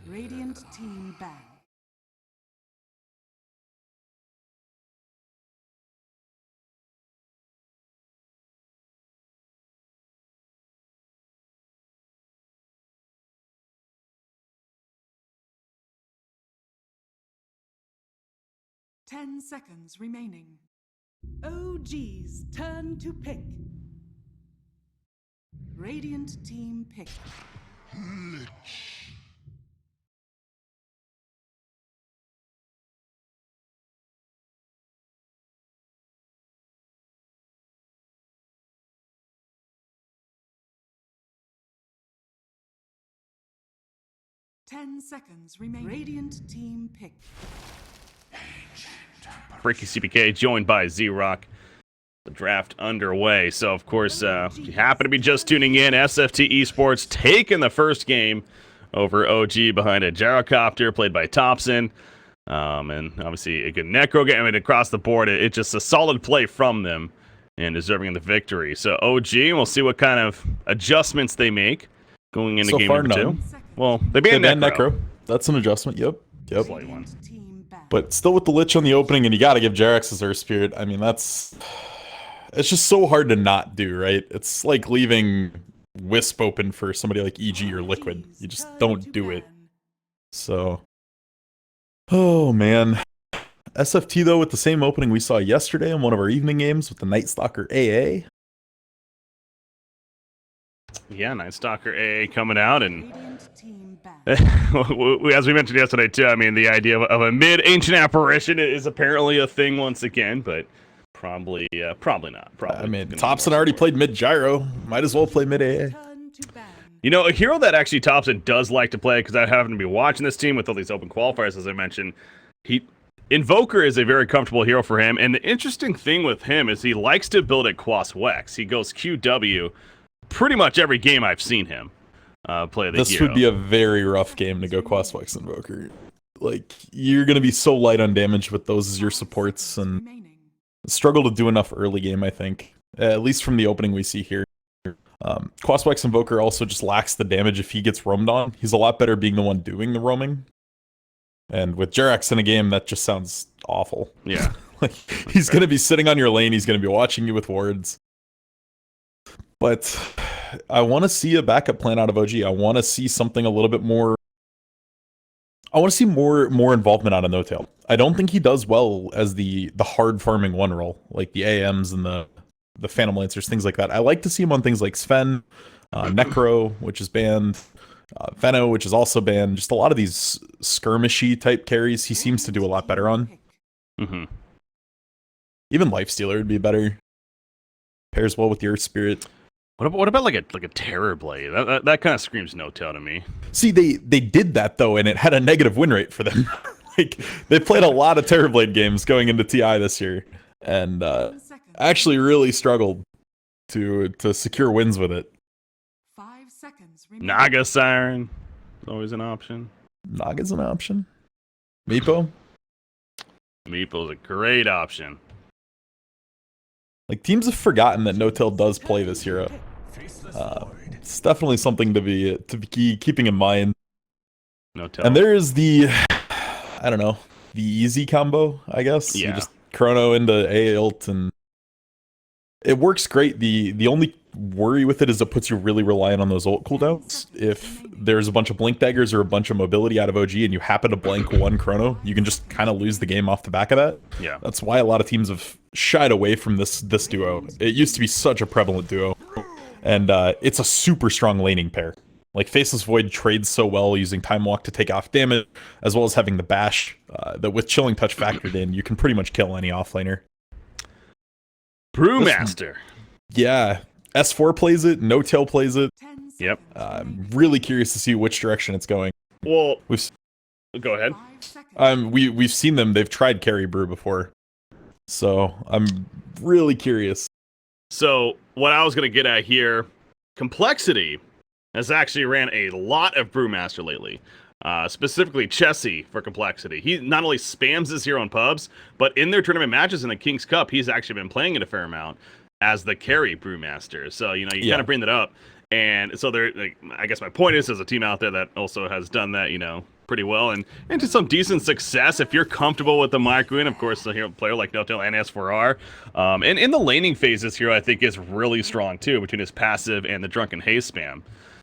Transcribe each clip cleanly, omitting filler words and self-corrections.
Radiant team ban. Ten seconds remaining. OG's turn to pick. Radiant team pick. Lich. 10 seconds remain. Radiant team pick. Ricky CPK joined by Z-Rock. The draft underway. So, of course, if you happen to be just tuning in, SFTe-sports taking the first game over OG behind a gyrocopter played by Thompson. And obviously a good necro game. I mean, across the board, it's just a solid play from them and deserving the victory. So OG, we'll see what kind of adjustments they make going into game number 2. Well, they banned necro. That's an adjustment. Yep. Slight one. But still with the Lich on the opening, and you got to give Jerax his Earth Spirit. I mean, it's just so hard to not do, right? It's like leaving Wisp open for somebody like EG or Liquid. You just don't do it. So, oh man. SFT though with the same opening we saw yesterday in one of our evening games with the Night Stalker AA. Yeah, Night Stalker AA coming out, and as we mentioned yesterday too, I mean, the idea of a mid-ancient apparition is apparently a thing once again, but probably not. Probably. I mean, Thompson already played mid-gyro. Might as well play mid-AA. You know, a hero that actually Thompson does like to play, because I happen to be watching this team with all these open qualifiers, as I mentioned, Invoker is a very comfortable hero for him, and the interesting thing with him is he likes to build at Quas Wex. He goes QW pretty much every game I've seen him play the This hero. would be a very rough game to go Quas Wex Invoker. Like, you're going to be so light on damage with those as your supports, and struggle to do enough early game, I think. At least from the opening we see here. Quas Wex Invoker also just lacks the damage if he gets roamed on. He's a lot better being the one doing the roaming. And with Jerax in a game, that just sounds awful. Yeah. Like, he's going to be sitting on your lane, he's going to be watching you with wards. But I want to see a backup plan out of OG. I want to see something a little bit more. I want to see more involvement out of No-Tail. I don't think he does well as the hard farming one role, like the AMs and the Phantom Lancers, things like that. I like to see him on things like Sven, Necro, which is banned, Veno, which is also banned. Just a lot of these skirmishy type carries he seems to do a lot better on. Mm-hmm. Even Lifestealer would be better. Pairs well with the Earth Spirit. What about like a Terror Blade? That kind of screams No-Tail to me. See, they did that though, and it had a negative win rate for them. Like, they played a lot of Terrorblade games going into TI this year, and actually really struggled to secure wins with it. 5 seconds. Naga Siren is always an option. Naga's an option. Meepo? Meepo's a great option. Like, teams have forgotten that No-Tail does play this hero. It's definitely something to be keeping in mind. No-Tail. And there is the, I don't know, the easy combo, I guess. Yeah. You just chrono into A ult, and it works great. The only worry with it is it puts you really reliant on those ult cooldowns. If there's a bunch of blink daggers or a bunch of mobility out of OG and you happen to blank one chrono, you can just kind of lose the game off the back of that. Yeah. That's why a lot of teams have shied away from this duo. It used to be such a prevalent duo, and it's a super strong laning pair. Like, Faceless Void trades so well using Time Walk to take off damage, as well as having the bash that with Chilling Touch factored in, you can pretty much kill any offlaner. Brewmaster. Yeah. S4 plays it, No-Tail plays it. Yep. I'm really curious to see which direction it's going. Well, We've go ahead. we've seen them. They've tried carry brew before, so I'm really curious. So what I was gonna get at here, Complexity has actually ran a lot of Brewmaster lately. Specifically Chessie for Complexity. He not only spams this hero in pubs, but in their tournament matches in the King's Cup, he's actually been playing it a fair amount as the carry Brewmaster. So, you know, you kind of bring that up. And so there, like, I guess my point is, there's a team out there that also has done that, you know, pretty well and into some decent success if you're comfortable with the micro. And of course, a player like No-Tail and S4R. And in the laning phases here, I think is really strong too, between his passive and the Drunken Haze spam.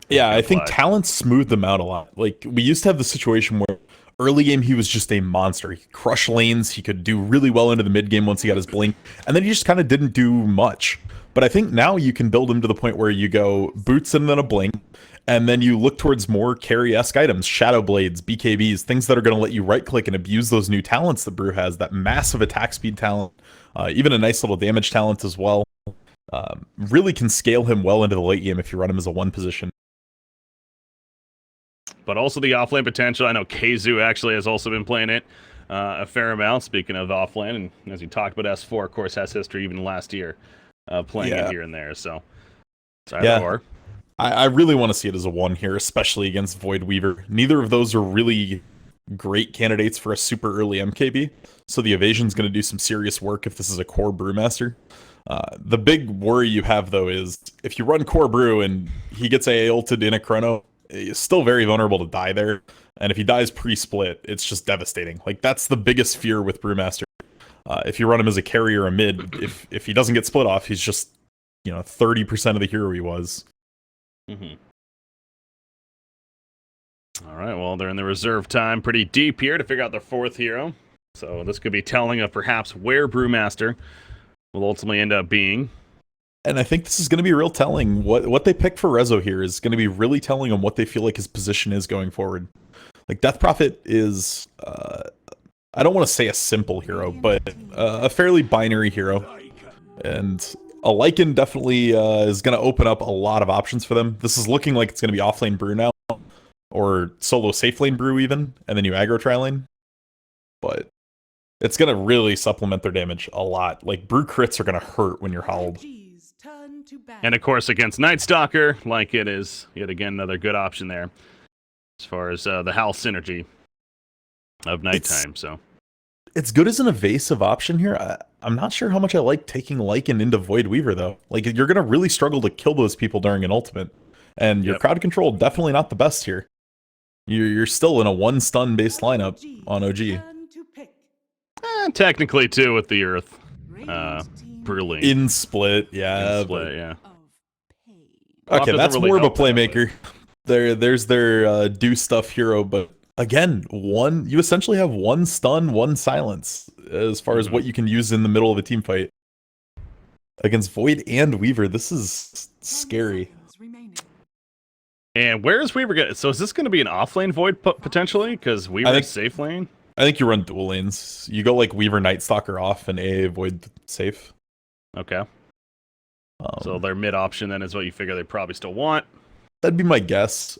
Yeah, I think talent smoothed them out a lot. Like, we used to have the situation where early game he was just a monster. He could crush lanes, he could do really well into the mid game once he got his blink, and then he just kind of didn't do much. But I think now you can build him to the point where you go boots and then a blink, and then you look towards more carry-esque items, Shadow Blades, BKBs, things that are going to let you right-click and abuse those new talents that Brew has, that massive attack speed talent, even a nice little damage talent as well. Really can scale him well into the late game if you run him as a one position. But also the offlane potential. I know Keizu actually has also been playing it a fair amount, speaking of offlane. And as you talked about, S4, of course, has history even last year playing it here and there. So, I really want to see it as a one here, especially against Void Weaver. Neither of those are really great candidates for a super early MKB. So the evasion's going to do some serious work if this is a core Brewmaster. The big worry you have, though, is if you run core Brew and he gets AA ulted in a chrono, he's still very vulnerable to die there, and if he dies pre-split, it's just devastating. Like, that's the biggest fear with Brewmaster. If you run him as a carry or a mid, if he doesn't get split off, he's just 30% of the hero he was. Mm-hmm. All right, well, they're in the reserve time pretty deep here to figure out their fourth hero, so this could be telling of perhaps where Brewmaster will ultimately end up being. And I think this is going to be real telling. What they pick for Rezo here is going to be really telling on what they feel like his position is going forward. Like, Death Prophet is, I don't want to say a simple hero, but a fairly binary hero. And a Lycan definitely is going to open up a lot of options for them. This is looking like it's going to be offlane Brew now, or solo safe lane Brew even, and then you aggro tri lane. But it's going to really supplement their damage a lot. Like, Brew crits are going to hurt when you're howled. And of course, against Night Stalker, like it is yet again another good option there as far as the Howl synergy of nighttime. It's good as an evasive option here. I'm not sure how much I like taking Lycan into Void Weaver, though. Like, you're going to really struggle to kill those people during an ultimate. And your crowd control, definitely not the best here. You're still in a one stun based lineup on OG. Technically, too, with the Earth. Brewing. In split, yeah. Okay, that's really more of a playmaker. There's their do stuff hero, but again, you essentially have one stun, one silence as far as what you can use in the middle of a team fight. Against Void and Weaver, this is scary. And where is Weaver going? So is this going to be an offlane Void potentially? Because Weaver's safe lane? I think you run dual lanes. You go like Weaver Night Stalker off and AA Void safe. Okay. So their mid option then is what you figure they probably still want. That'd be my guess.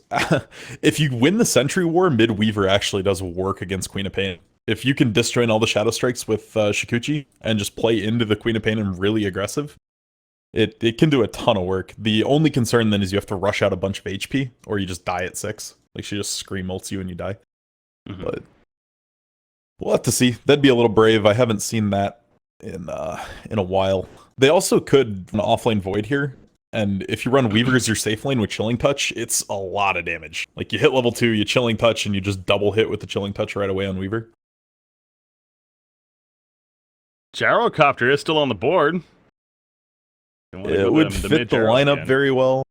If you win the Sentry War, mid Weaver actually does work against Queen of Pain. If you can disjoin all the Shadow Strikes with Shikuchi and just play into the Queen of Pain and really aggressive, it can do a ton of work. The only concern then is you have to rush out a bunch of HP or you just die at 6. Like, she just scream ults you and you die. But we'll have to see. That'd be a little brave. I haven't seen that in a while. They also could an offlane Void here, and if you run Weaver as your safe lane with Chilling Touch, it's a lot of damage. Like, you hit level 2, you Chilling Touch, and you just double hit with the Chilling Touch right away on Weaver. Gyrocopter is still on the board. It would fit the lineup very well.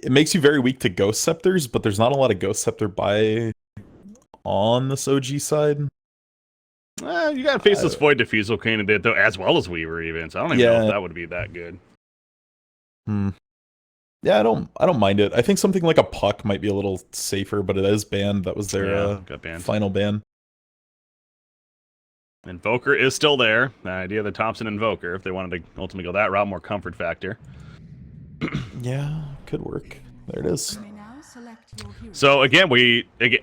It makes you very weak to Ghost Scepters, but there's not a lot of Ghost Scepter buy on this OG side. You got a Faceless Void Diffusal candidate, though, as well as Weaver even, so I don't even know if that would be that good. Yeah, I don't mind it. I think something like a Puck might be a little safer, but it is banned. That was their final ban. Invoker is still there. The idea of the Thompson Invoker, if they wanted to ultimately go that route, more comfort factor. Yeah, could work. There it is. So again,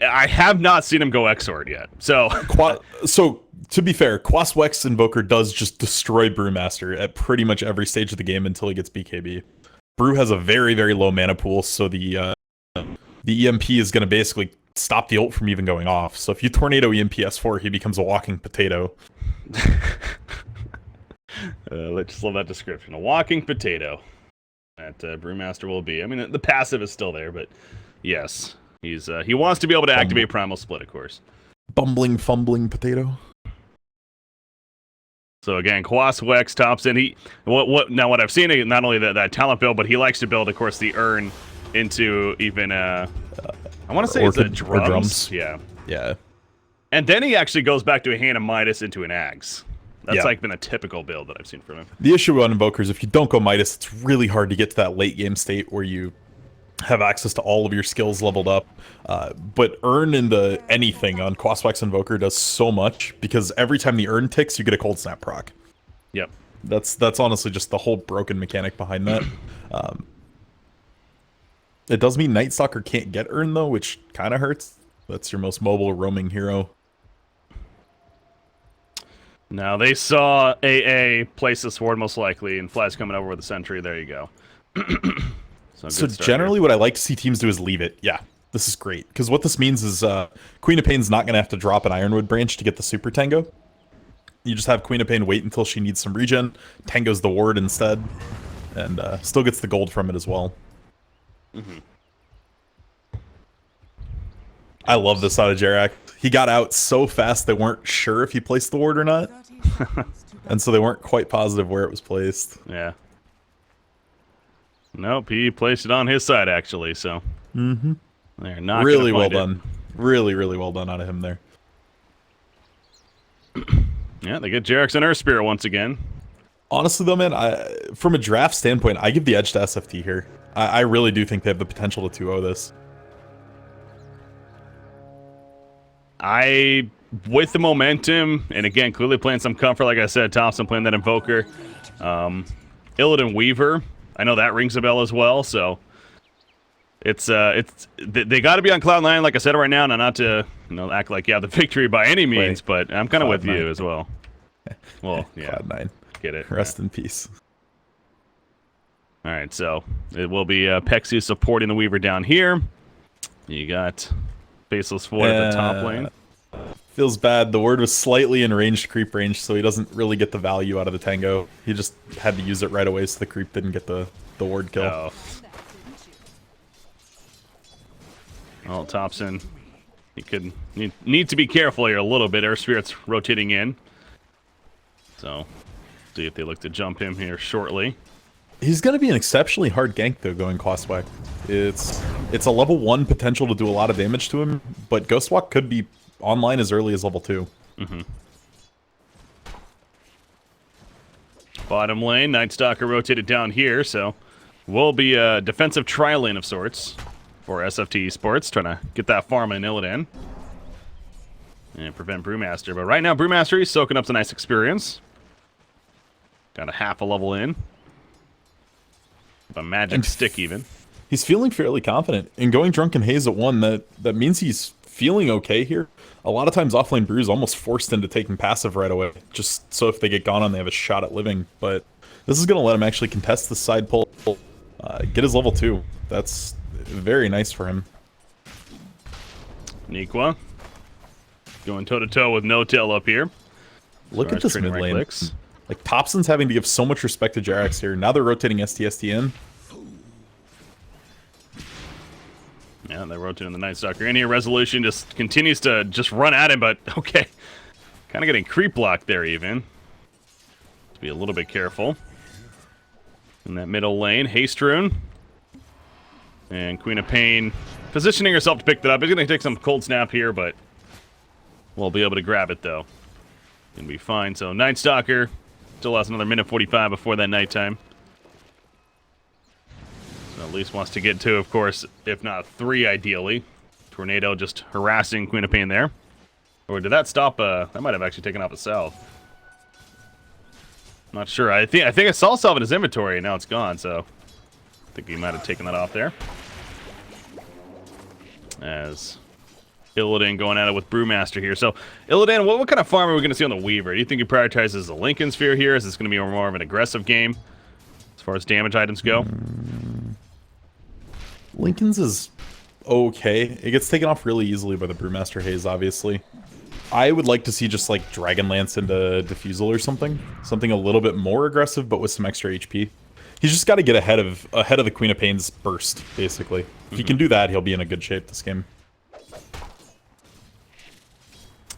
I have not seen him go Xord yet. So to be fair, Quaswex Invoker does just destroy Brewmaster at pretty much every stage of the game until he gets BKB. Brew has a very, very low mana pool, so the EMP is going to basically stop the ult from even going off. So if you Tornado EMP S4, he becomes a walking potato. Let's just love that description. A walking potato that Brewmaster will be. I mean, the passive is still there, but yes. He wants to be able to activate Primal Split, of course. Bumbling, fumbling potato. So again, Quaswex tops in. What I've seen, not only that talent build, but he likes to build, of course, the urn into even I want to say it's a drums. Yeah. Yeah. And then he actually goes back to a Hand of Midas into an Ags. That's like been a typical build that I've seen from him. The issue on Invokers, if you don't go Midas, it's really hard to get to that late game state where you have access to all of your skills leveled up. But Urn into anything on Quaswex Invoker does so much, because every time the Urn ticks, you get a Cold Snap proc. Yep. That's honestly just the whole broken mechanic behind that. It does mean Night Stalker can't get Urn, though, which kind of hurts. That's your most mobile roaming hero. Now, they saw AA place the sword, most likely, and Fly's coming over with a sentry. There you go. So generally what I like to see teams do is leave it. Yeah, this is great. Because what this means is Queen of Pain's not going to have to drop an Ironwood branch to get the Super Tango. You just have Queen of Pain wait until she needs some regen. Tango's the ward instead. And still gets the gold from it as well. I love this out of Jarak. He got out so fast they weren't sure if he placed the ward or not. And so they weren't quite positive where it was placed. Yeah. Nope, he placed it on his side, actually, so... They're not really well done. Really, really well done out of him there. Yeah, they get Jarek's and Earth Spirit once again. Honestly, though, man, from a draft standpoint, I give the edge to SFT here. I really do think they have the potential to 2-0 this. With the momentum, and again, clearly playing some comfort, like I said, Thompson playing that Invoker. Illidan Weaver, I know that rings a bell as well, so... They got to be on Cloud 9, like I said right now, and not to act like you have the victory by any means, but I'm kind of with you as well. Well, yeah, Cloud 9. Get it. Rest in peace. All right, so it will be Pexi supporting the Weaver down here. You got Faceless Void at the top lane. Feels bad. The word was slightly in ranged creep range, so he doesn't really get the value out of the Tango. He just had to use it right away, so the creep didn't get the ward kill. Oh. Well, Thompson, he could need to be careful here a little bit. Earth Spirit's rotating in. So, see if they look to jump him here shortly. He's going to be an exceptionally hard gank, though, going Ghostwalk. It's a level 1 potential to do a lot of damage to him, but Ghostwalk could be online as early as level 2. Bottom lane, Night Stalker rotated down here, so will be a defensive tri-lane of sorts for SFTe-sports, trying to get that farm in Illidan and prevent Brewmaster. But right now, Brewmaster, he's soaking up some nice experience. Got a half a level in. A magic stick, even. He's feeling fairly confident. And going Drunken Haze at 1, that means he's feeling okay here. A lot of times, offlane Brew's almost forced into taking passive right away, just so if they get gone on, they have a shot at living. But this is going to let him actually contest the side pull, get his level 2. That's very nice for him. Nikwa going toe-to-toe with No-Tail up here. Look at this mid lane. Like, Thompson's having to give so much respect to Jarax here. Now they're rotating STST in. Yeah, they're rotating the Night Stalker in here. Resolution just continues to just run at him, but okay. Kind of getting creep blocked there, even. To be a little bit careful. In that middle lane, Haste Rune. And Queen of Pain positioning herself to pick that up. He's going to take some cold snap here, but we'll be able to grab it, though. Gonna be fine. So, Night Stalker still has another minute 45 before that nighttime. So, at least wants to get 2, of course, if not 3, ideally. Tornado just harassing Queen of Pain there. Or did that stop? That might have actually taken off a salve. Not sure. I think I saw salve in his inventory, and now it's gone, so I think he might have taken that off there. As Illidan going at it with Brewmaster here. So, Illidan, what kind of farm are we going to see on the Weaver? Do you think he prioritizes the Lincoln Sphere here? Is this going to be more of an aggressive game as far as damage items go? Lincoln's is okay. It gets taken off really easily by the Brewmaster Haze, obviously. I would like to see just, like, Dragonlance into Diffusal or something. Something a little bit more aggressive, but with some extra HP. He's just got to get ahead of the Queen of Pain's burst, basically. If he can do that, he'll be in a good shape this game.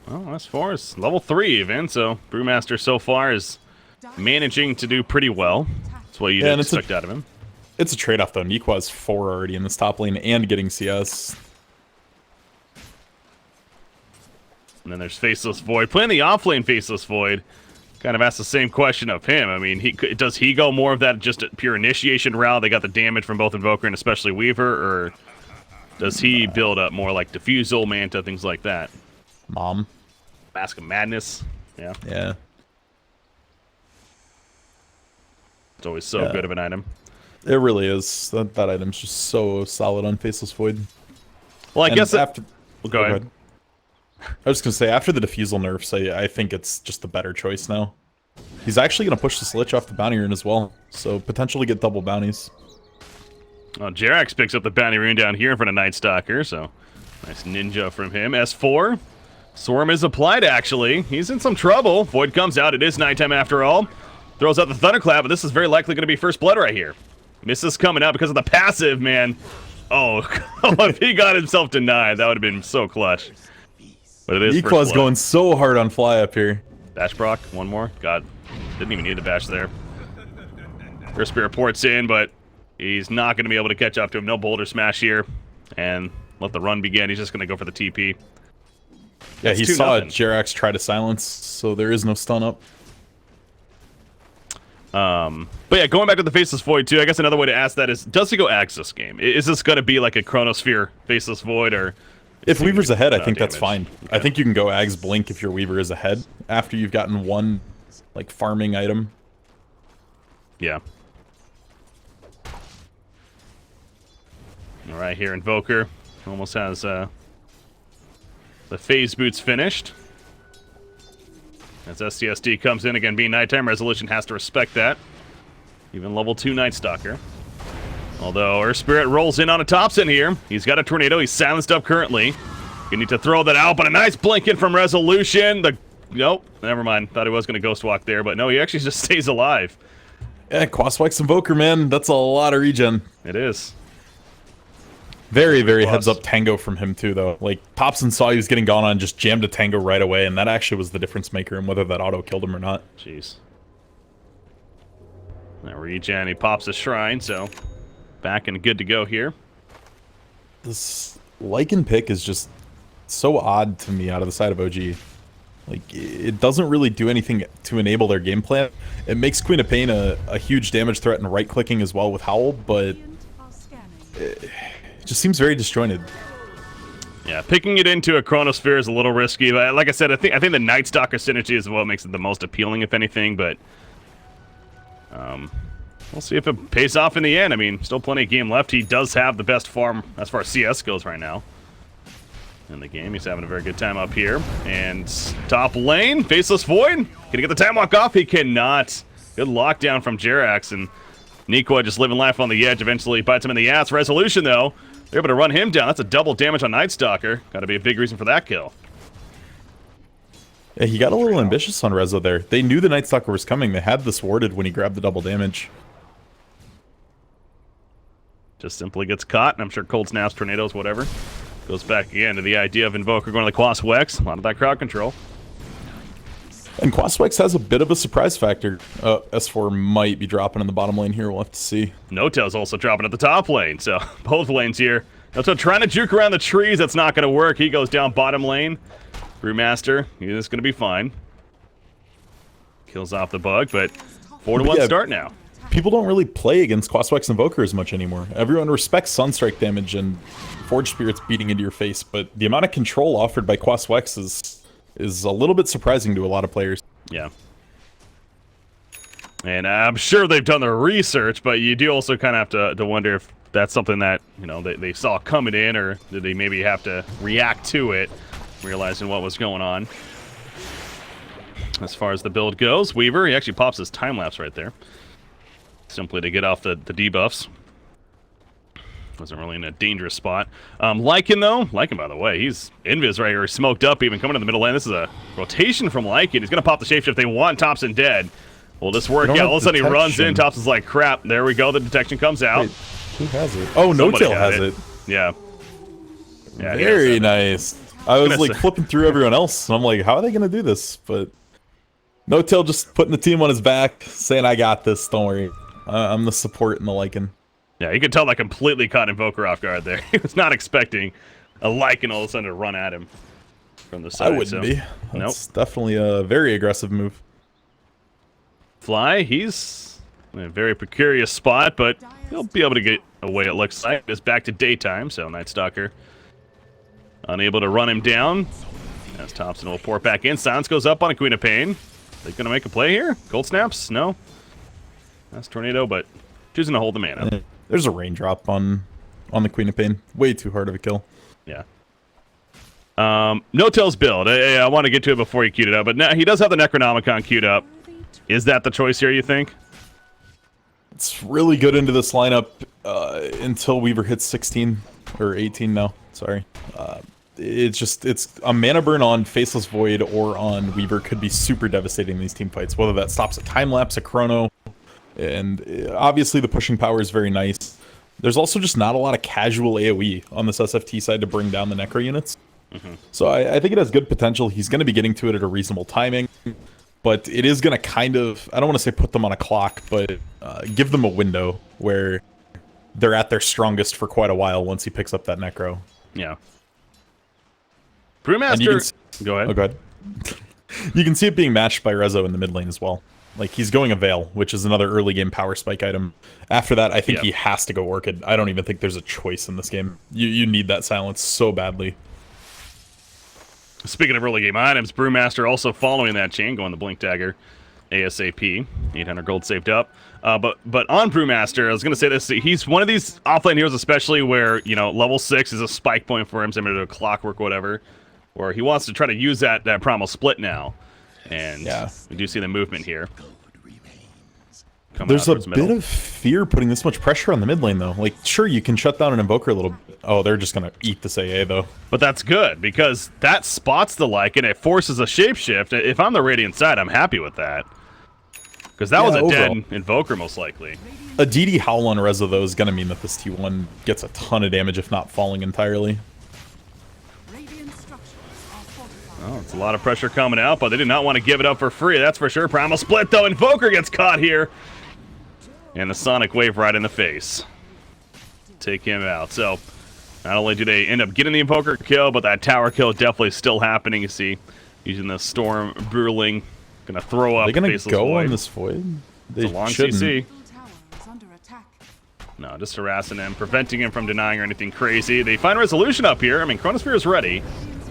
Well, S4 is level 3 even, so Brewmaster so far is managing to do pretty well. That's what you'd expect out of him. It's a trade-off, though. Nikwa's 4 already in this top lane and getting CS. And then there's Faceless Void. Playing the off-lane Faceless Void, kind of asks the same question of him. I mean, does he go more of that just a pure initiation route? They got the damage from both Invoker and especially Weaver, or does he build up more like Diffusal, Manta, things like that? Mom. Mask of Madness. Yeah. Yeah. It's always so good of an item. It really is. That item's just so solid on Faceless Void. Well, I guess after... Well, go ahead. I was going to say, after the Diffusal nerfs, I think it's just the better choice now. He's actually going to push the Lich off the bounty rune as well, so potential to get double bounties. Well, Jerax picks up the bounty rune down here in front of Night Stalker, so nice ninja from him. S4. Swarm is applied, actually. He's in some trouble. Void comes out. It is nighttime after all. Throws out the Thunderclap, but this is very likely going to be first blood right here. Misses coming out because of the passive, man. Oh, if he got himself denied, that would have been so clutch. But it is Equa's going so hard on fly up here. Bash proc, one more. God, didn't even need the bash there. First Spirit ports in, but he's not going to be able to catch up to him. No boulder smash here. And let the run begin. He's just going to go for the TP. Yeah, he saw Jerax try to silence, so there is no stun up. But yeah, going back to the Faceless Void too, I guess another way to ask that is, does he go Axe this game? Is this going to be like a Chronosphere Faceless Void, or... If Weaver's ahead, I think that's damage? fine. Okay. I think you can go Ags Blink if your Weaver is ahead, after you've gotten one, like, farming item. Yeah. Alright, here Invoker almost has, the phase boots finished. As STSD comes in, again, being nighttime, Resolution has to respect that. Even level 2 Night Stalker. Although Earth Spirit rolls in on a Thompson here. He's got a Tornado. He's silenced up currently. You need to throw that out, but a nice blink in from Resolution. Nope, never mind. Thought he was going to Ghost Walk there, but no, he actually just stays alive. Yeah, Quaswax Invoker, man. That's a lot of regen. It is. Very, very heads-up Tango from him, too, though. Like, Thompson saw he was getting gone on, just jammed a Tango right away, and that actually was the difference maker in whether that auto killed him or not. Jeez. Now regen, he pops a Shrine, so back and good to go here. This Lycan pick is just so odd to me out of the side of OG. Like, it doesn't really do anything to enable their game plan. It makes Queen of Pain a huge damage threat and right-clicking as well with Howl, but it just seems very disjointed. Yeah, picking it into a Chronosphere is a little risky, but like I said, I think the Night Stalker synergy is what makes it the most appealing, if anything, but we'll see if it pays off in the end. I mean, still plenty of game left. He does have the best farm as far as CS goes right now in the game. He's having a very good time up here. And top lane, Faceless Void. Can he get the time walk off? He cannot. Good lockdown from Jerax, and Nikwa just living life on the edge. Eventually bites him in the ass. Resolution, though, they're able to run him down. That's a double damage on Night Stalker. Got to be a big reason for that kill. Yeah, he got a little ambitious on Rezo there. They knew the Night Stalker was coming. They had this warded when he grabbed the double damage. Just simply gets caught, and I'm sure Cold Snaps, Tornadoes, whatever. Goes back again to the idea of Invoker going to the Quaswex. A lot of that crowd control. And Quaswex has a bit of a surprise factor. S4 might be dropping in the bottom lane here. We'll have to see. No-Tail's also dropping at the top lane, so both lanes here. No-Tail trying to juke around the trees. That's not going to work. He goes down bottom lane. Brewmaster, he's going to be fine. Kills off the bug, but 4-1 start now. People don't really play against Quaswex Invoker as much anymore. Everyone respects Sunstrike damage and Forge Spirits beating into your face, but the amount of control offered by Quaswex is a little bit surprising to a lot of players. Yeah. And I'm sure they've done their research, but you do also kind of have to wonder if that's something that, you know, they saw coming in, or did they maybe have to react to it, realizing what was going on. As far as the build goes, Weaver, he actually pops his time-lapse right there. Simply to get off the debuffs. Wasn't really in a dangerous spot. Lycan, though. Lycan, by the way, he's invis right here. Smoked up, even coming in the middle lane. This is a rotation from Lycan. He's going to pop the shapeshift. They want Thompson dead. Will this work? Yeah, all of a sudden he runs in. Thompson's like, crap. There we go. The detection comes out. Wait, who has it? Oh, No-Tail has it. Yeah. Yeah, very nice. I was like flipping through everyone else, and I'm like, how are they gonna do this? But No Tail just putting the team on his back, saying, I got this, don't worry. I'm the support and the Lycan. Yeah, you could tell that completely caught Invoker off guard there. He was not expecting a Lycan all of a sudden to run at him from the side. I wouldn't be. That's definitely a very aggressive move. Fly, he's in a very precarious spot, but he'll be able to get away, it looks like. It's back to daytime, so Night Stalker unable to run him down. As Thompson will pour back in. Silence goes up on a Queen of Pain. They gonna make a play here? Gold Snaps? No. That's Tornado, but choosing to hold the mana. There's a raindrop on the Queen of Pain. Way too hard of a kill. Yeah. No Tail's build. I want to get to it before he queued it up, but now he does have the Necronomicon queued up. Is that the choice here, you think? It's really good into this lineup until Weaver hits 16 or 18 now. Sorry. It's a mana burn on Faceless Void or on Weaver could be super devastating in these team fights. Whether that stops a time lapse, a chrono, and obviously the pushing power is very nice. There's also just not a lot of casual AoE on this SFT side to bring down the Necro units. So I think it has good potential. He's going to be getting to it at a reasonable timing. But it is going to kind of, I don't want to say put them on a clock, but give them a window where they're at their strongest for quite a while once he picks up that Necro. Yeah. Brewmaster, go ahead. Oh, go ahead. You can see it being matched by Rezo in the mid lane as well. Like, he's going a Veil, which is another early game power spike item. After that, I think he has to go Orchid. I don't even think there's a choice in this game. You need that silence so badly. Speaking of early game items, Brewmaster also following that chain, going the Blink Dagger ASAP. 800 gold saved up. But on Brewmaster, I was going to say this, he's one of these offlane heroes especially where, you know, level 6 is a spike point for him, similar to a Clockwork or whatever, where he wants to try to use that Primal Split now. And we do see the movement here. There's a bit of fear putting this much pressure on the mid lane, though. Like, sure, you can shut down an Invoker a little bit. Oh, they're just going to eat this AA, though. But that's good, because that spots the Lycan, it forces a shapeshift. If I'm the Radiant side, I'm happy with that. Because that was a dead Invoker, most likely. A DD Howl on Reza, though, is going to mean that this T1 gets a ton of damage, if not falling entirely. Oh, it's a lot of pressure coming out, but they did not want to give it up for free, that's for sure. Primal Split, though. Invoker gets caught here. And the Sonic Wave right in the face. Take him out. So, not only do they end up getting the Invoker kill, but that tower kill definitely still happening. You see, using the Storm Brewling. Gonna throw up. They're gonna go on this Void? It's a long CC. No, just harassing him, preventing him from denying or anything crazy. They find resolution up here. I mean, Chronosphere is ready.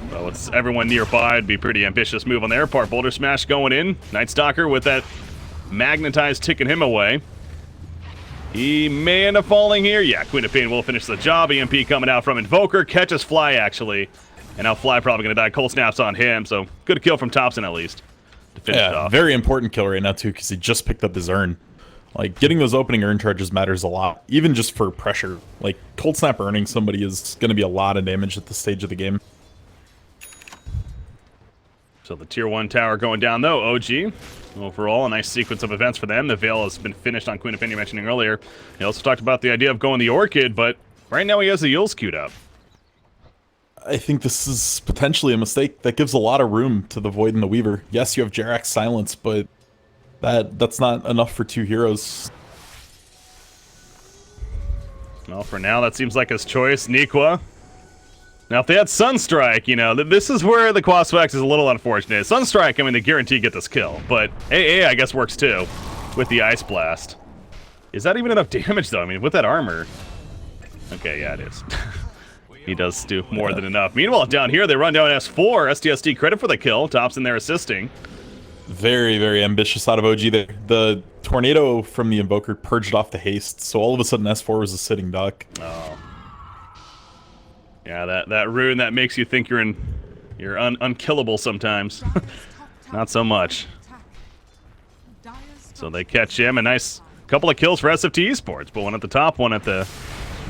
Well, it's everyone nearby. It'd be a pretty ambitious move on their part. Boulder Smash going in. Night Stalker with that magnetized ticking him away. He may end up falling here. Yeah, Queen of Pain will finish the job. EMP coming out from Invoker. Catches Fly, actually. And now Fly probably going to die. Cold Snaps on him, so good kill from Thompson, at least, to finish it off. Very important kill right now, too, because he just picked up his Urn. Like, getting those opening Urn charges matters a lot, even just for pressure. Like, Cold Snap Urning somebody is going to be a lot of damage at this stage of the game. So the Tier 1 tower going down, though. OG, overall, a nice sequence of events for them. The Veil has been finished on Queen of Pain, you mentioning earlier. He also talked about the idea of going the Orchid, but right now he has the Yules queued up. I think this is potentially a mistake. That gives a lot of room to the Void and the Weaver. Yes, you have Jarak's Silence, but that's not enough for two heroes. Well, for now, that seems like his choice. Nikwa. Now, if they had Sunstrike, you know, this is where the Qualifier is a little unfortunate. Sunstrike, I mean, they guarantee get this kill, but AA, I guess, works too with the Ice Blast. Is that even enough damage, though? I mean, with that armor. Okay, yeah, it is. He does do more than enough. Meanwhile, down here, they run down S4. STSD credit for the kill. Thompson there assisting. Very, very ambitious out of OG there. The Tornado from the Invoker purged off the haste, so all of a sudden S4 was a sitting duck. Oh. Yeah, that rune that makes you think you're unkillable sometimes. Not so much. So they catch him. A nice couple of kills for SFTe-sports, but one at the top, one at the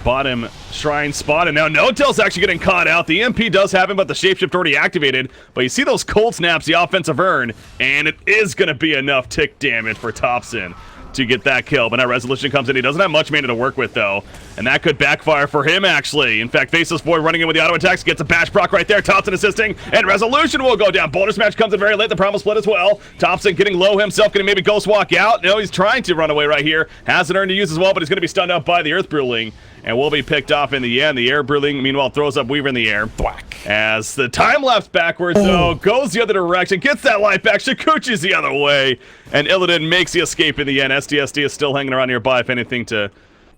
bottom shrine spot, and now No Tail's actually getting caught out. The MP does have him, but the shapeshift already activated. But you see those cold snaps, the offensive Urn, and it is going to be enough tick damage for Thompson to get that kill, but now Resolution comes in. He doesn't have much mana to work with, though, and that could backfire for him, actually. In fact, Faceless Void running in with the auto attacks, gets a bash proc right there. Thompson assisting, and Resolution will go down. Boulder Smash comes in very late. The Promise Split as well. Thompson getting low himself, going to maybe Ghost Walk out. No, he's trying to run away right here. Has an urn to use as well, but he's going to be stunned up by the Earth Bruling, and will be picked off in the end. The Air Bruling, meanwhile, throws up Weaver in the air. Thwack. As the time lapse backwards, though, goes the other direction, gets that life back. Shikuchi's the other way, and Illidan makes the escape in the end. STSD is still hanging around nearby, if anything, to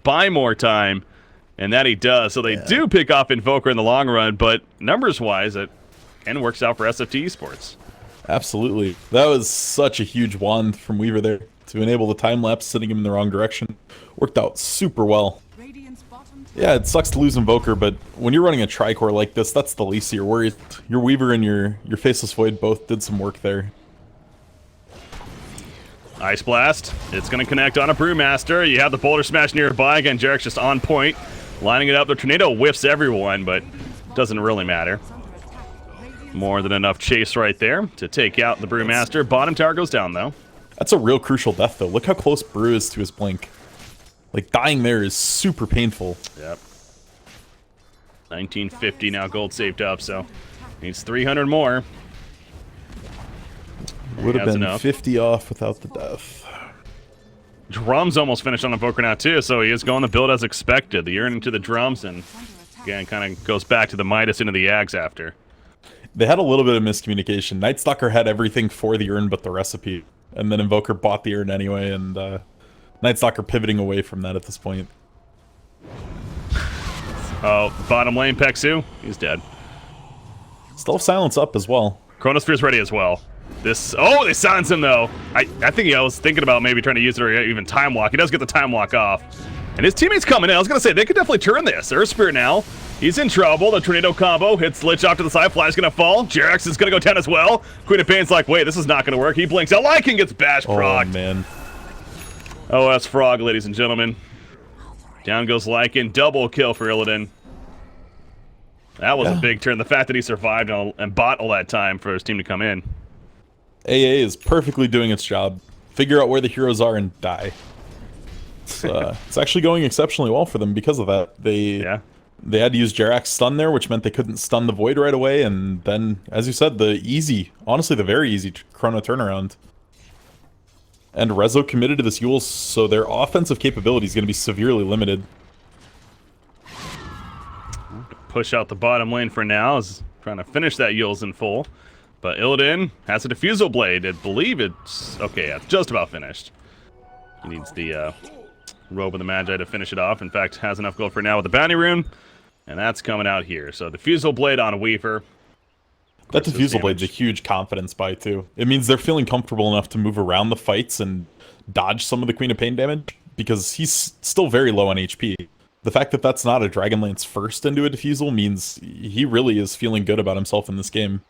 buy more time, and that he does. So they do pick off Invoker in the long run, but numbers-wise, it kind of works out for SFTe-sports. Absolutely. That was such a huge wand from Weaver there to enable the time lapse, sending him in the wrong direction. Worked out super well. Yeah, it sucks to lose Invoker, but when you're running a Tricore like this, that's the least of your worries. Your Weaver and your Faceless Void both did some work there. Ice Blast. It's going to connect on a Brewmaster. You have the Boulder Smash nearby. Again, Jarek's just on point, lining it up. The Tornado whiffs everyone, but doesn't really matter. More than enough chase right there to take out the Brewmaster. Bottom tower goes down, though. That's a real crucial death, though. Look how close Brew is to his blink. Like, dying there is super painful. Yep. 1950 now, gold saved up, so needs 300 more. Would have been enough. 50 off without the death. Drums almost finished on Invoker now, too, so he is going the build as expected. The Urn into the drums, and again, kind of goes back to the Midas into the Ags after. They had a little bit of miscommunication. Nightstalker had everything for the Urn but the recipe, and then Invoker bought the Urn anyway, and Nightstalker pivoting away from that at this point. Oh, bottom lane, Pexu. He's dead. Still have silence up as well. Chronosphere's ready as well. Oh, they silence him, though. I think I was thinking about maybe trying to use it or even Time Walk. He does get the Time Walk off. And his teammates coming in. I was going to say, they could definitely turn this. Earth Spirit now. He's in trouble. The Tornado combo hits Lich off to the side. Fly's going to fall. Jerax is going to go down as well. Queen of Pain's like, wait, this is not going to work. He blinks out. Lycan gets bash procced. Oh, man. OS Frog, ladies and gentlemen. Down goes Lycan. Double kill for Illidan. That was a big turn. The fact that he survived and bought all that time for his team to come in. AA is perfectly doing its job. Figure out where the heroes are and die. It's actually going exceptionally well for them because of that. They had to use Jerax's stun there, which meant they couldn't stun the Void right away, and then, as you said, honestly the very easy Chrono turnaround. And Rezo committed to this Yule, so their offensive capability is going to be severely limited. Push out the bottom lane for now, is trying to finish that Yule's in full. But Illidan has a Diffusal Blade. I believe it's... okay, yeah, it's just about finished. He needs the Robe of the Magi to finish it off. In fact, has enough gold for now with the Bounty Rune. And that's coming out here. So Diffusal Blade on Weaver. That Diffusal Blade's a huge confidence buy, too. It means they're feeling comfortable enough to move around the fights and dodge some of the Queen of Pain damage, because he's still very low on HP. The fact that that's not a Dragonlance first into a Diffusal means he really is feeling good about himself in this game.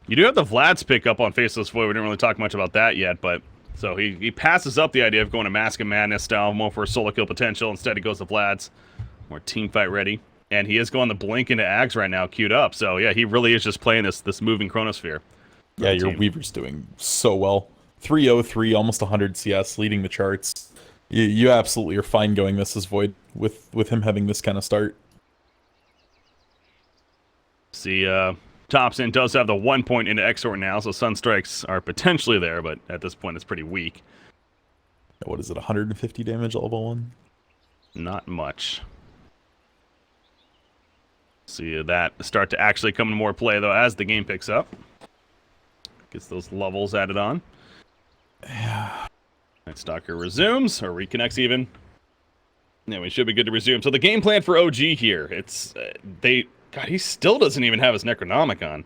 You do have the Vlad's pick up on Faceless Void. We didn't really talk much about that yet, but... so he passes up the idea of going to Mask of Madness style, more for a solo kill potential. Instead, he goes to Vlad's. More team fight ready. And he is going to blink into Ags right now, queued up. So, yeah, he really is just playing this moving Chronosphere. Yeah, your Weaver's doing so well. 303, almost 100 CS, leading the charts. You absolutely are fine going this as Void with him having this kind of start. See, Thompson does have the 1 point into Exort now, so Sunstrikes are potentially there, but at this point it's pretty weak. What is it, 150 damage level 1? Not much. See that start to actually come into more play, though, as the game picks up. Gets those levels added on. Yeah. Nightstalker resumes, or reconnects even. Yeah, we should be good to resume. So the game plan for OG here, it's... God, he still doesn't even have his Necronomicon.